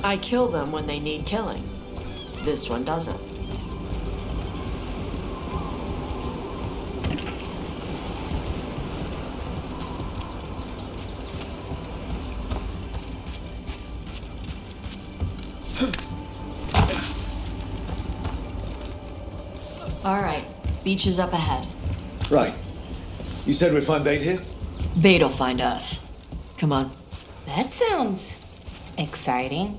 I kill them when they need killing. This one doesn't. All right, beach is up ahead. Right. You said we'd find bait here? Bait'll find us. Come on. That sounds exciting.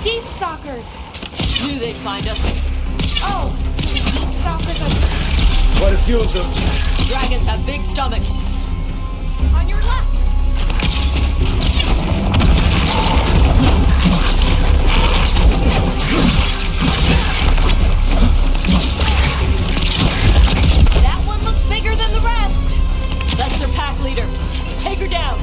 Deep stalkers! Knew they'd find us. Oh, so the deep stalkers are Quite a few of them. Dragons have big stomachs. on your left! That one looks bigger than the rest! That's their pack leader. Take her down.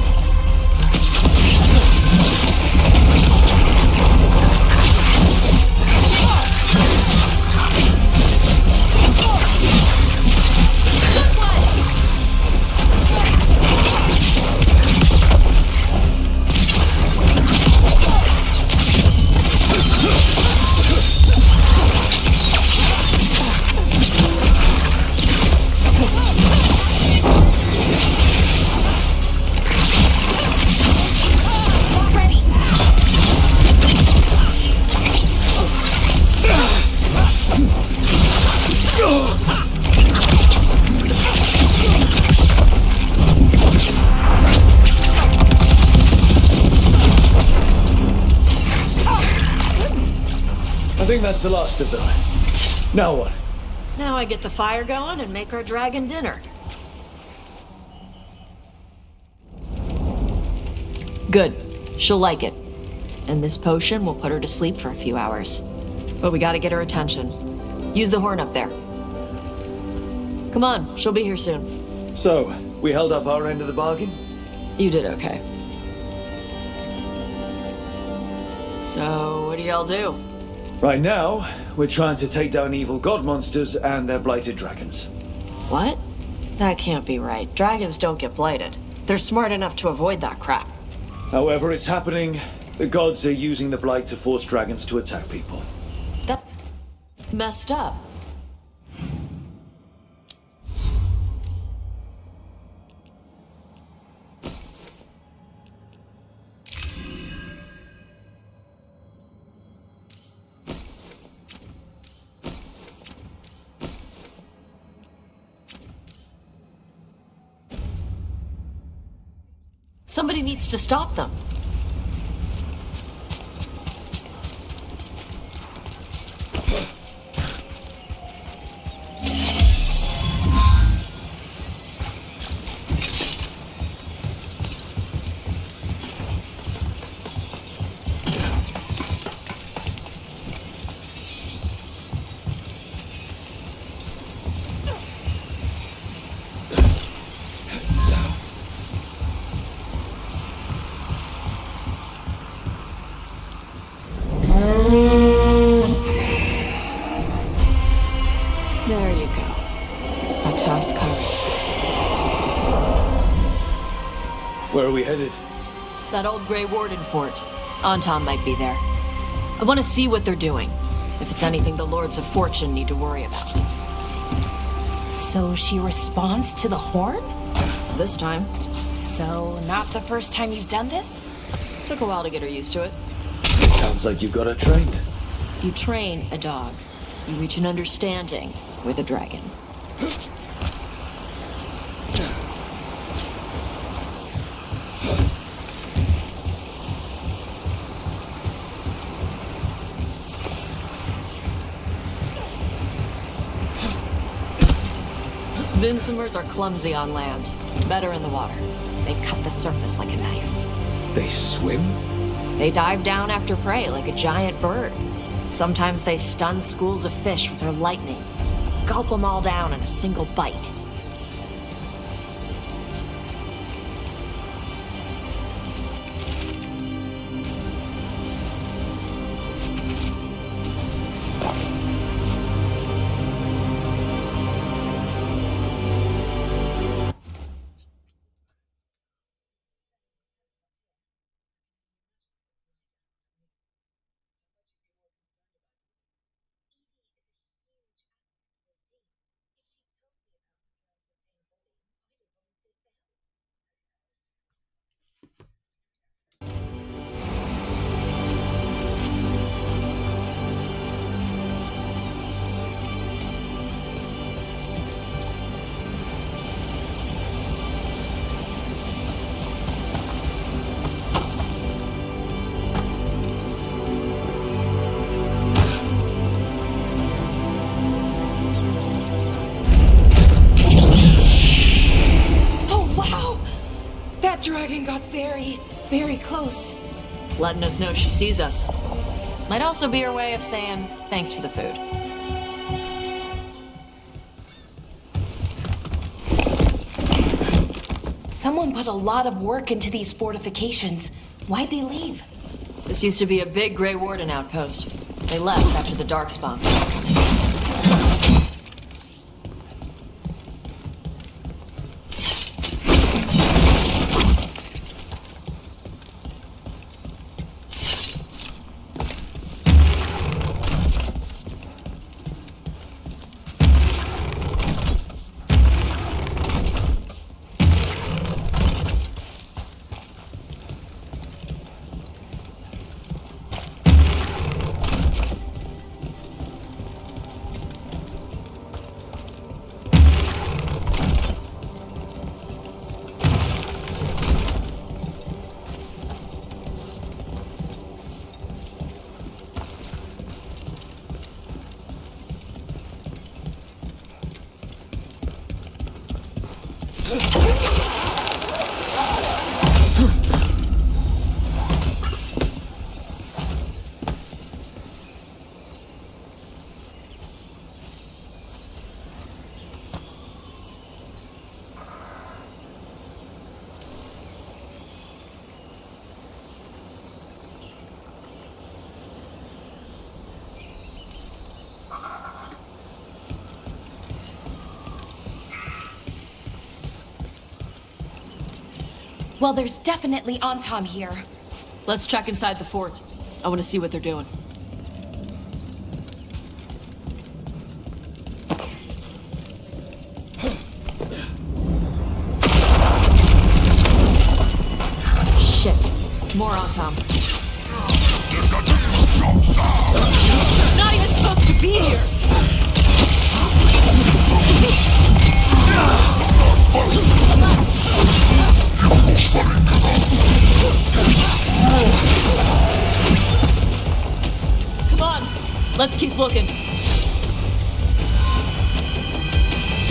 I think that's the last of them. Now what? Now I get the fire going and make our dragon dinner. Good. She'll like it. And this potion will put her to sleep for a few hours. But we gotta get her attention. Use the horn up there. Come on, she'll be here soon. So, we held up our end of the bargain? You did okay. So, what do y'all do? Right now, we're trying to take down evil god monsters and their blighted dragons. What? That can't be right. Dragons don't get blighted. They're smart enough to avoid that crap. However it's happening, the gods are using the blight to force dragons to attack people. That's messed up. Somebody needs to stop them. There you go. A task covered. Where are we headed? That old Grey Warden fort. Anton might be there. I want to see what they're doing. If it's anything the Lords of Fortune need to worry about. So she responds to the horn? This time. So, not the first time you've done this? Took a while to get her used to it. Sounds like you've got her trained. You train a dog. You reach an understanding with a dragon. Vincimers are clumsy on land, better in the water. They cut the surface like a knife. They swim? They dive down after prey like a giant bird. Sometimes they stun schools of fish with their lightning. Gulp them all down in a single bite. Dragon got very, very close. Letting us know she sees us. Might also be her way of saying thanks for the food. Someone put a lot of work into these fortifications. Why'd they leave? This used to be a big Grey Warden outpost. They left after the Darkspawn. Well, there's definitely Anton here. Let's check inside the fort. I want to see what they're doing. Shit. More Anton. Not even supposed to be here!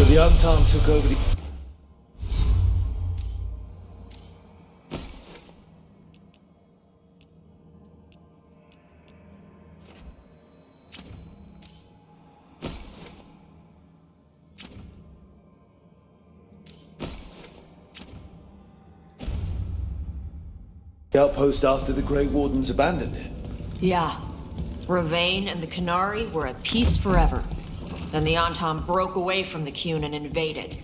the Antam took over the... outpost after the Grey Wardens abandoned it. Yeah. Ravane and the Qunari were at peace forever. Then the Antam broke away from the Qun and invaded.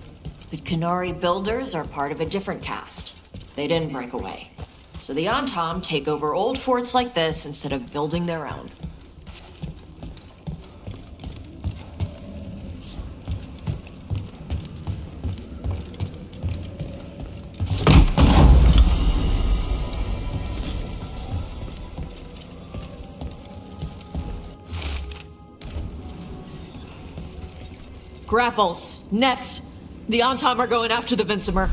But Qunari builders are part of a different caste. They didn't break away. So the Antam take over old forts like this instead of building their own. Grapples, nets. The Antam are going after the Vinsimer.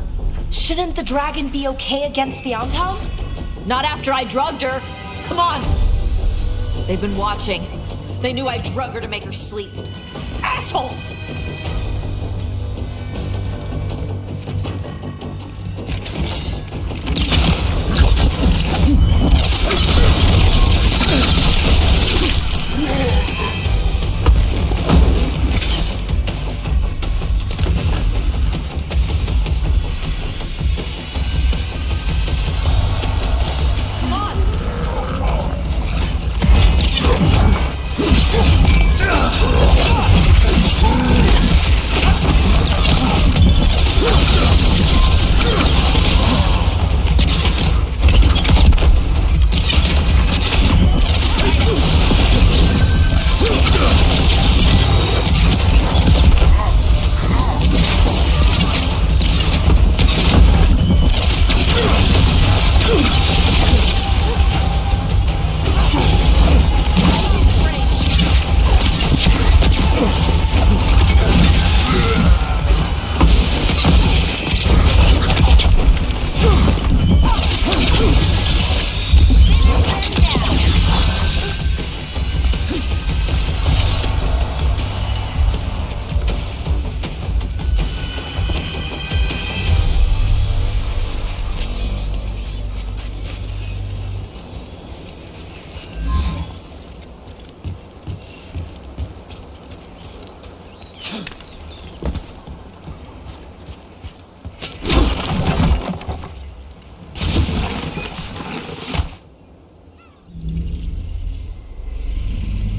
Shouldn't the dragon be okay against the Antam? Not after I drugged her. Come on. They've been watching. They knew I drug her to make her sleep. Assholes!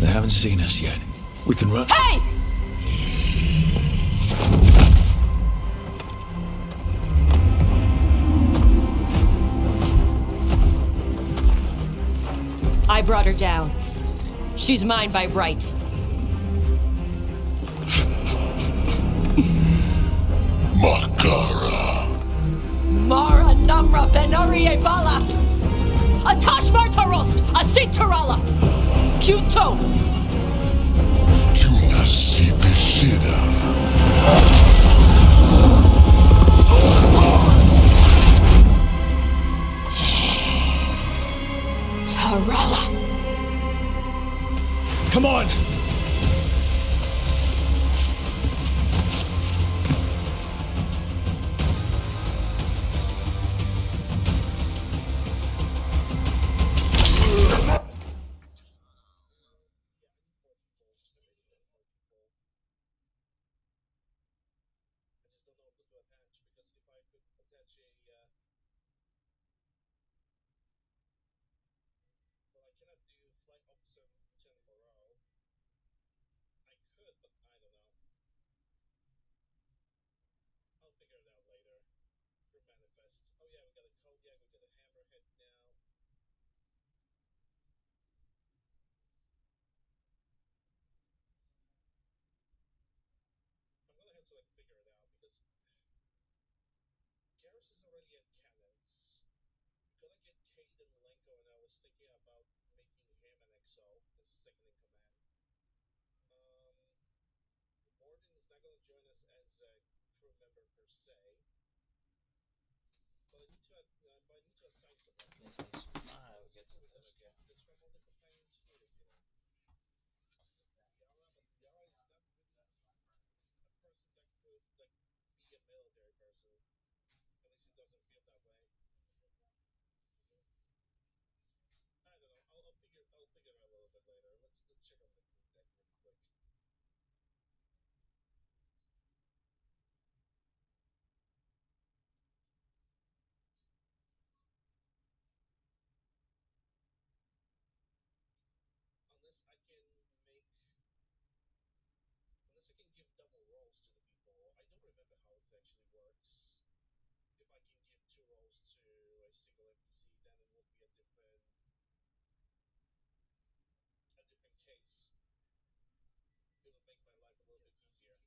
They haven't seen us yet. We can run... Hey! I brought her down. She's mine by right. Makara. Mara Namra Benarie Bala! Atashmar Tarost! Asitarala! Kyuto! Yunasi Besidan. Tarala! Come on! military person. At least it doesn't feel that way. I don't know. I'll figure it out a little bit later. Let's check on the crew deck really quick. Unless I can make, unless I can give double rolls to the people. I don't remember how it actually works. If I can give 2 rolls to a single NPC, then it would be a different case. It would make my life a little bit easier.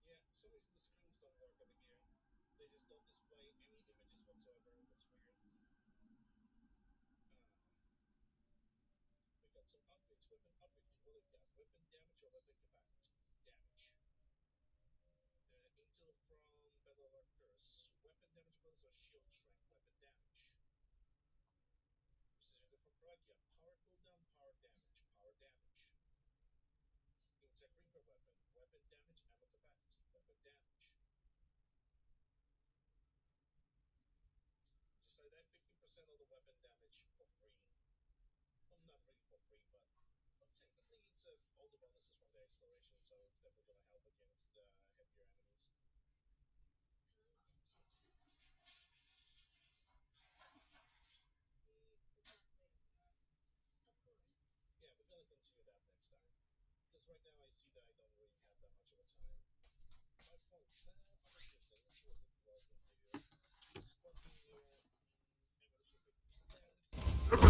Yeah, for some reason the screens don't work over here. They just don't display any images whatsoever. That's weird. We got some upgrades. Weapon upgrade. What have we got? Weapon damage or weapon capacity? Damage. Intel from Battle Arcturs. Weapon damage bonus or shield strength. Weapon damage. Precision from Pragia. Power cooldown, power damage. Power damage. Intech Reaper weapon. Weapon damage, ammo capacity. Weapon damage. Just like that, 50% of the weapon damage for free. Well, not really for free, but technically it's all the bonuses from the exploration, so it's definitely going to help against heavier enemies. Yeah, we're going to continue that next time. Because right now I see that I don't really have that much of a time. My fault. Other system, let's see what I can do. Continue. Ammunition 50%.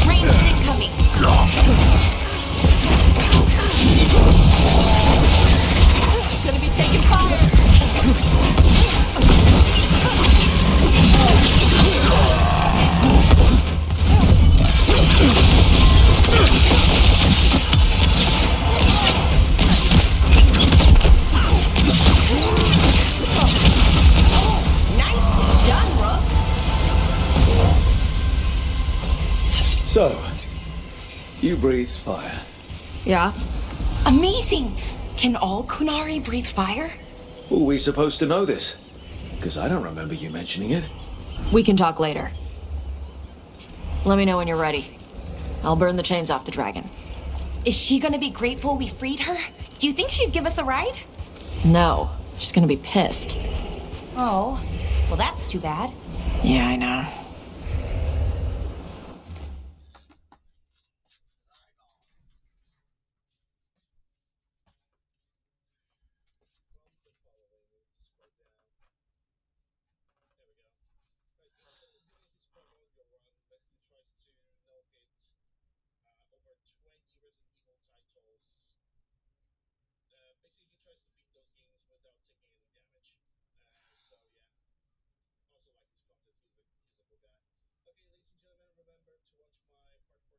Ranged incoming. Gonna be taking fire. So, you breathe fire. Yeah. Amazing! Can all Kunari breathe fire? Were we supposed to know this? Because I don't remember you mentioning it. We can talk later. Let me know when you're ready. I'll burn the chains off the dragon. Is she gonna be grateful we freed her? Do you think she'd give us a ride? No, she's gonna be pissed. Oh, well that's too bad. Yeah, I know. Basically, he tries to beat those games without taking any damage. So yeah, also like his content. He's a cool guy. Okay, ladies and gentlemen, remember to watch my part 14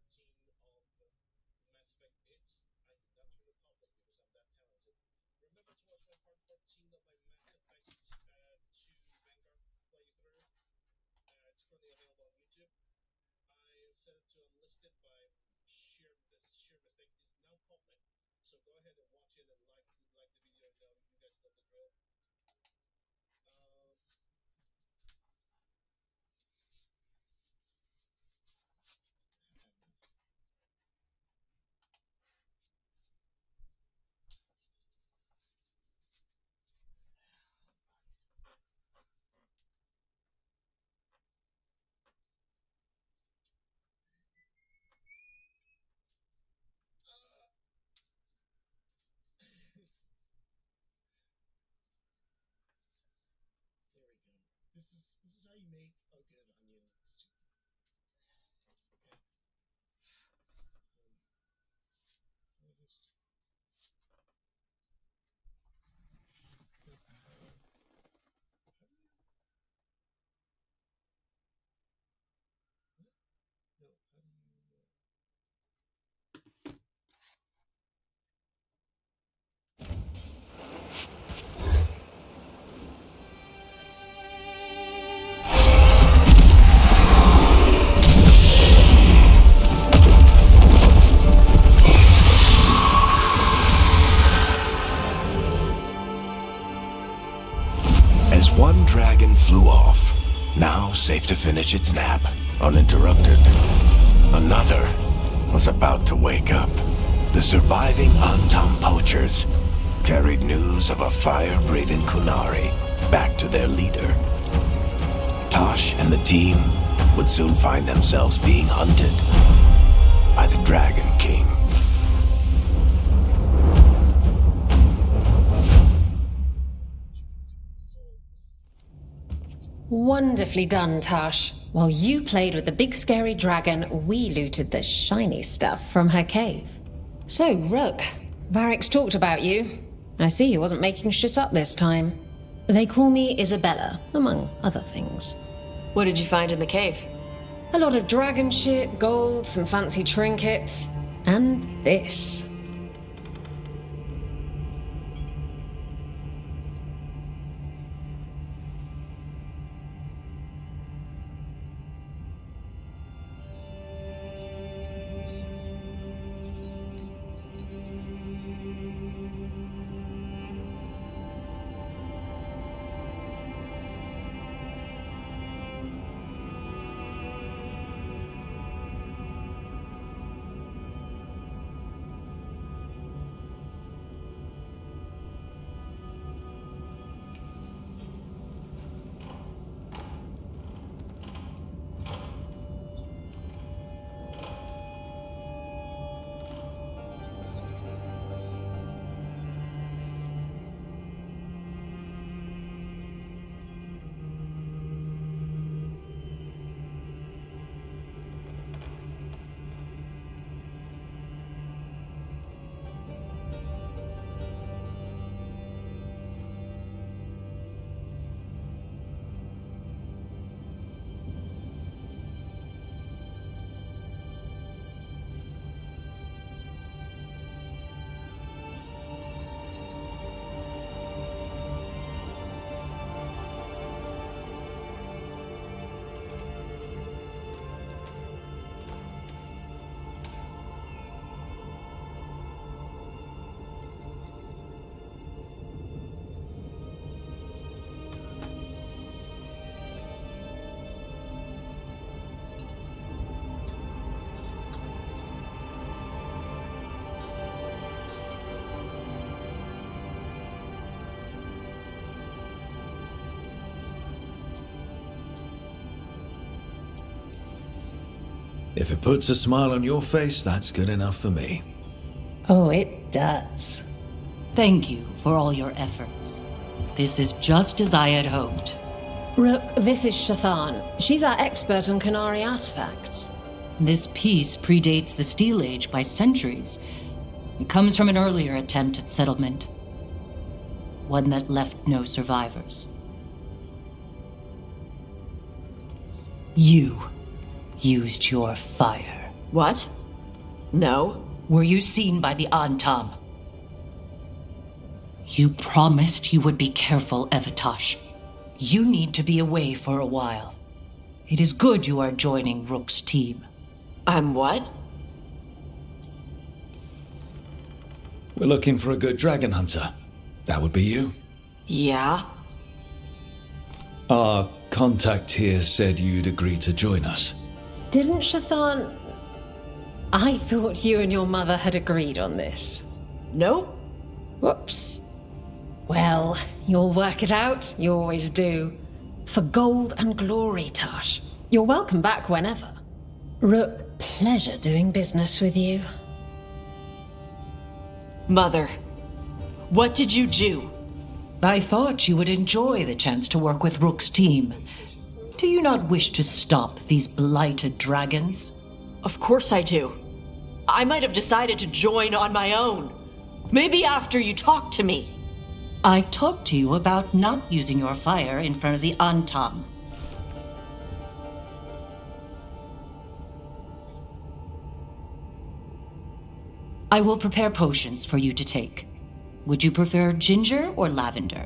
of Mass Effect It. I did not turn it public because I'm that talented. Remember to watch my part 14 of my Mass Effect 2 Vanguard playthrough. It's currently available on YouTube. I set it to unlisted by sheer mistake. It's now public. So go ahead and watch it and like the video. You guys know the drill. Here we go. This is how you make a good onion soup. Okay. Just now safe to finish its nap, uninterrupted. Another was about to wake up. The surviving Antam poachers carried news of a fire-breathing Kunari back to their leader. Tosh and the team would soon find themselves being hunted by the Dragon King. Wonderfully done, Tash. While you played with the big scary dragon, we looted the shiny stuff from her cave. So, Rook, Varric's talked about you. I see he wasn't making shit up this time. They call me Isabella, among other things. What did you find in the cave? A lot of dragon shit, gold, some fancy trinkets, and this. If it puts a smile on your face, that's good enough for me. Oh, it does. Thank you for all your efforts. This is just as I had hoped. Rook, this is Shathan. She's our expert on Kunari artifacts. This piece predates the Steel Age by centuries. It comes from an earlier attempt at settlement. One that left no survivors. You used your fire. What? No. Were you seen by the Antam? You promised you would be careful, Evatosh. You need to be away for a while. It is good you are joining Rook's team. I'm what? We're looking for a good dragon hunter. That would be you. Yeah? Our contact here said you'd agree to join us. Didn't Shathan... I thought you and your mother had agreed on this. Nope. Whoops. Well, you'll work it out. You always do. For gold and glory, Tash. You're welcome back whenever. Rook, pleasure doing business with you. Mother, what did you do? I thought you would enjoy the chance to work with Rook's team. Do you not wish to stop these blighted dragons? Of course I do. I might have decided to join on my own. Maybe after you talked to me. I talked to you about not using your fire in front of the Antam. I will prepare potions for you to take. Would you prefer ginger or lavender?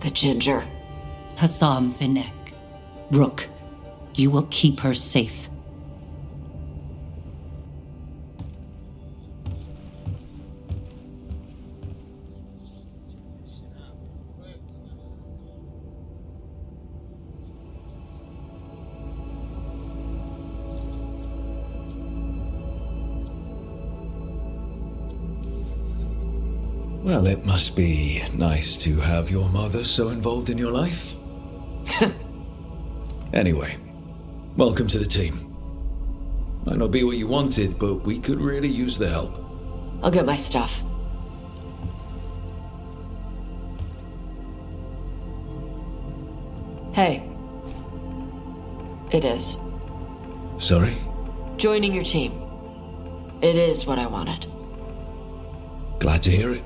The ginger. Hassam Finek. Rook, you will keep her safe. Wait, Well, it must be nice to have your mother so involved in your life. Anyway, welcome to the team. Might not be what you wanted, but we could really use the help. I'll get my stuff. Hey. It is. Sorry? Joining your team. It is what I wanted. Glad to hear it.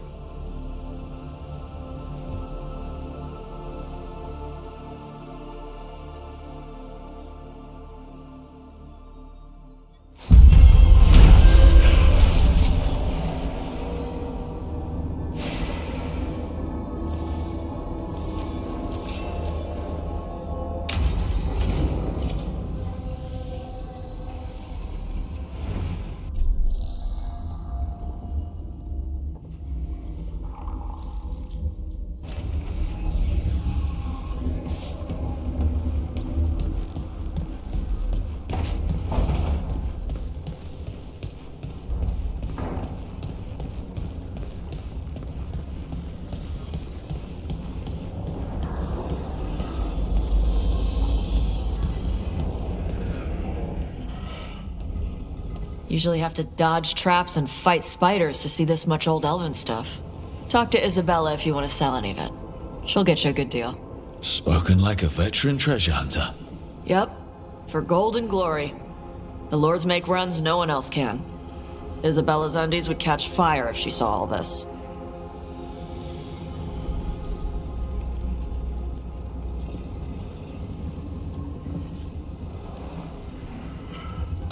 Usually have to dodge traps and fight spiders to see this much old elven stuff. Talk to Isabella if you want to sell any of it. She'll get you a good deal. Spoken like a veteran treasure hunter. Yep, for gold and glory. The lords make runs no one else can. Isabella's undies would catch fire if she saw all this.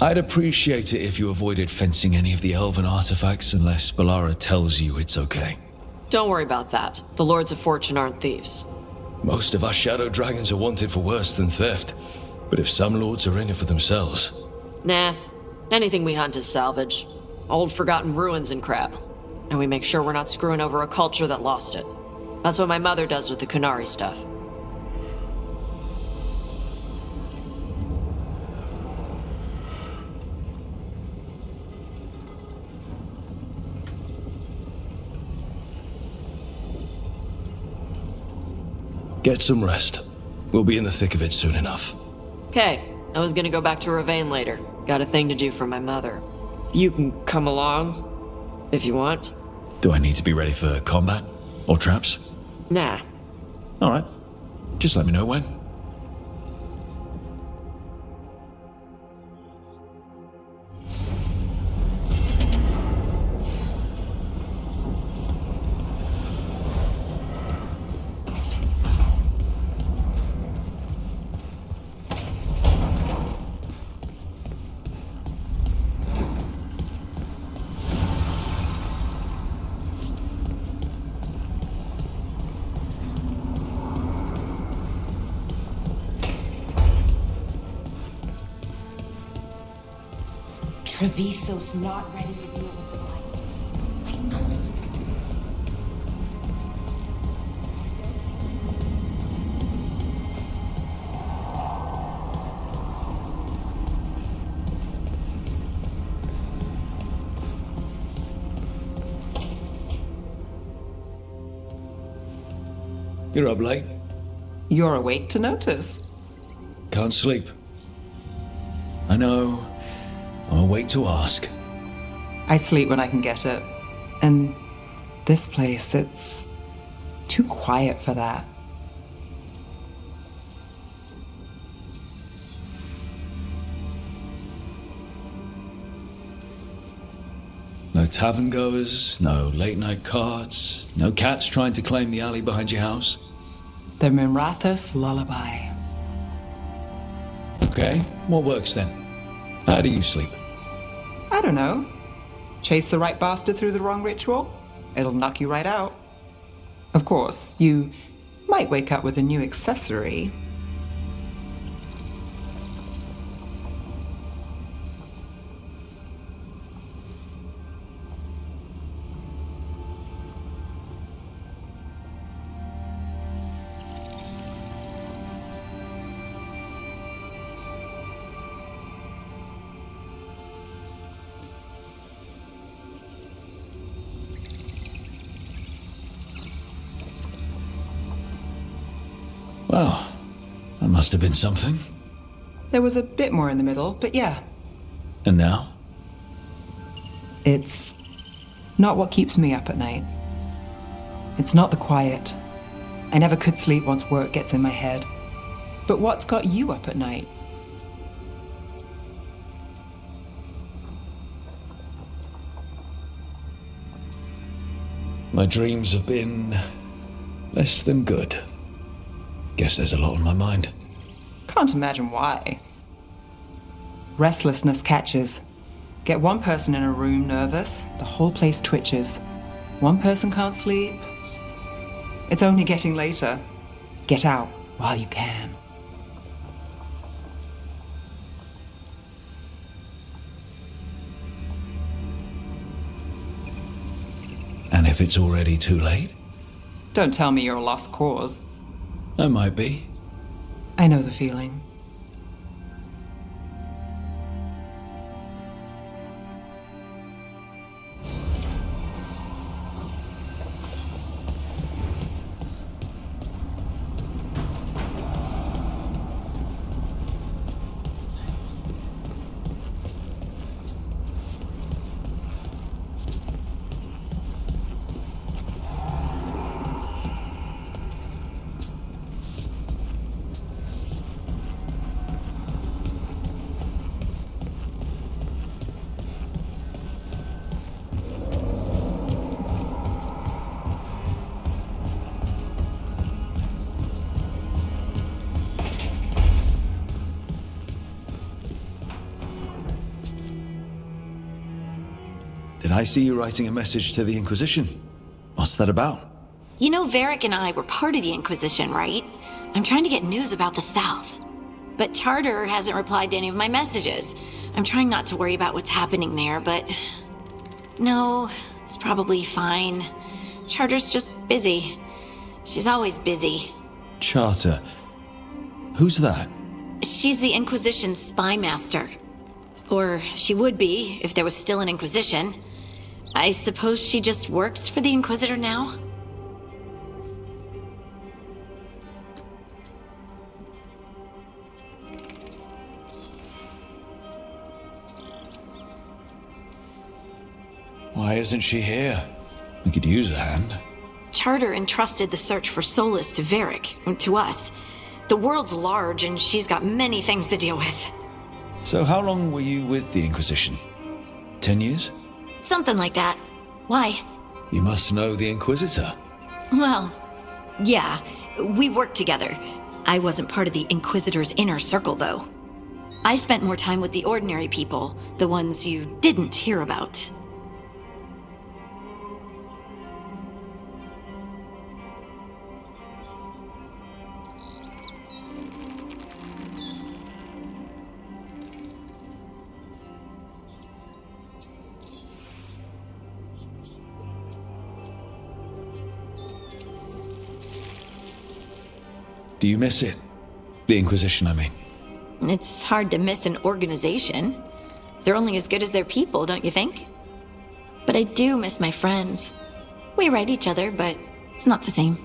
I'd appreciate it if you avoided fencing any of the elven artifacts unless Balara tells you it's okay. Don't worry about that. The Lords of Fortune aren't thieves. Most of us shadow dragons are wanted for worse than theft, but if some lords are in it for themselves... Nah, anything we hunt is salvage. Old forgotten ruins and crap. And we make sure we're not screwing over a culture that lost it. That's what my mother does with the Kunari stuff. Get some rest. We'll be in the thick of it soon enough. Okay, I was gonna go back to Ravain later. Got a thing to do for my mother. You can come along, if you want. Do I need to be ready for combat? Or traps? Nah. Alright. Just let me know when. Treviso's not ready to deal with the light. You're up late. You're awake to notice. Can't sleep. I know. I'll wait to ask. I sleep when I can get it. And this place, it's too quiet for that. No tavern goers, no late night carts, no cats trying to claim the alley behind your house. The Minrathous lullaby. Okay, what works then? How do you sleep? I don't know. Chase the right bastard through the wrong ritual? It'll knock you right out. Of course, you might wake up with a new accessory. Well, that must have been something. There was a bit more in the middle, but yeah. And now? It's not what keeps me up at night. It's not the quiet. I never could sleep once work gets in my head. But what's got you up at night? My dreams have been less than good. Guess there's a lot on my mind. Can't imagine why. Restlessness catches. Get one person in a room nervous, the whole place twitches. One person can't sleep. It's only getting later. Get out while you can. And if it's already too late? Don't tell me you're a lost cause. I might be. I know the feeling. Did I see you writing a message to the Inquisition? What's that about? You know, Varric and I were part of the Inquisition, right? I'm trying to get news about the South. But Charter hasn't replied to any of my messages. I'm trying not to worry about what's happening there, but... No, it's probably fine. Charter's just busy. She's always busy. Charter. Who's that? She's the Inquisition's spy master. Or she would be, if there was still an Inquisition. I suppose she just works for the Inquisitor now? Why isn't she here? We could use a hand. Charter entrusted the search for Solus to Varric, to us. The world's large and she's got many things to deal with. So how long were you with the Inquisition? 10 years? Something like that. Why? You must know the Inquisitor. Well, yeah, we worked together. I wasn't part of the Inquisitor's inner circle, though. I spent more time with the ordinary people, the ones you didn't hear about. Do you miss it? The Inquisition, I mean. It's hard to miss an organization. They're only as good as their people, don't you think? But I do miss my friends. We write each other, but it's not the same.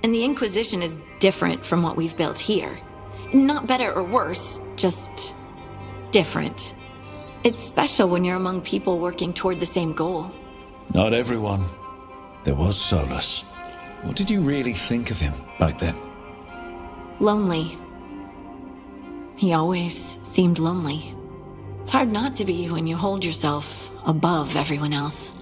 And the Inquisition is different from what we've built here. Not better or worse, just different. It's special when you're among people working toward the same goal. Not everyone. There was Solus. What did you really think of him back then? Lonely. He always seemed lonely. It's hard not to be when you hold yourself above everyone else.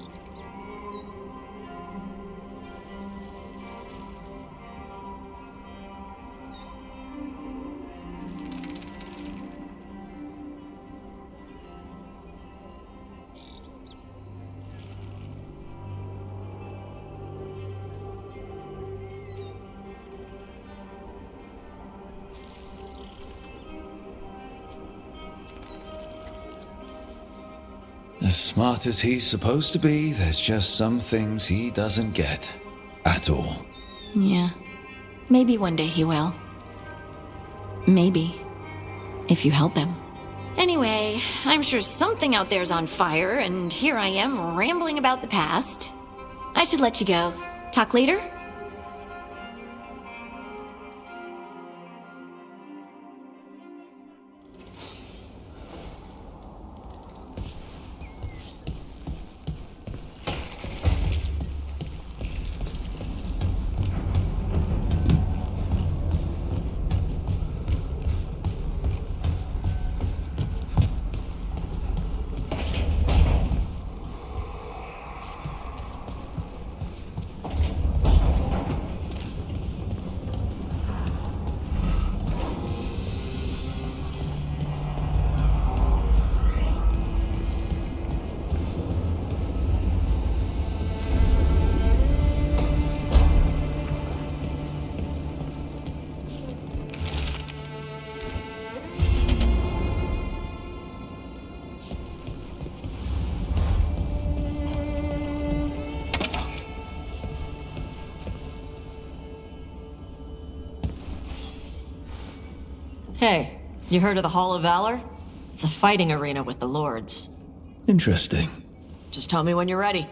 As smart as he's supposed to be, there's just some things he doesn't get. At all. Yeah. Maybe one day he will. Maybe. If you help him. Anyway, I'm sure something out there's on fire, and here I am rambling about the past. I should let you go. Talk later? Hey, you heard of the Hall of Valor? It's a fighting arena with the lords. Interesting. Just tell me when you're ready.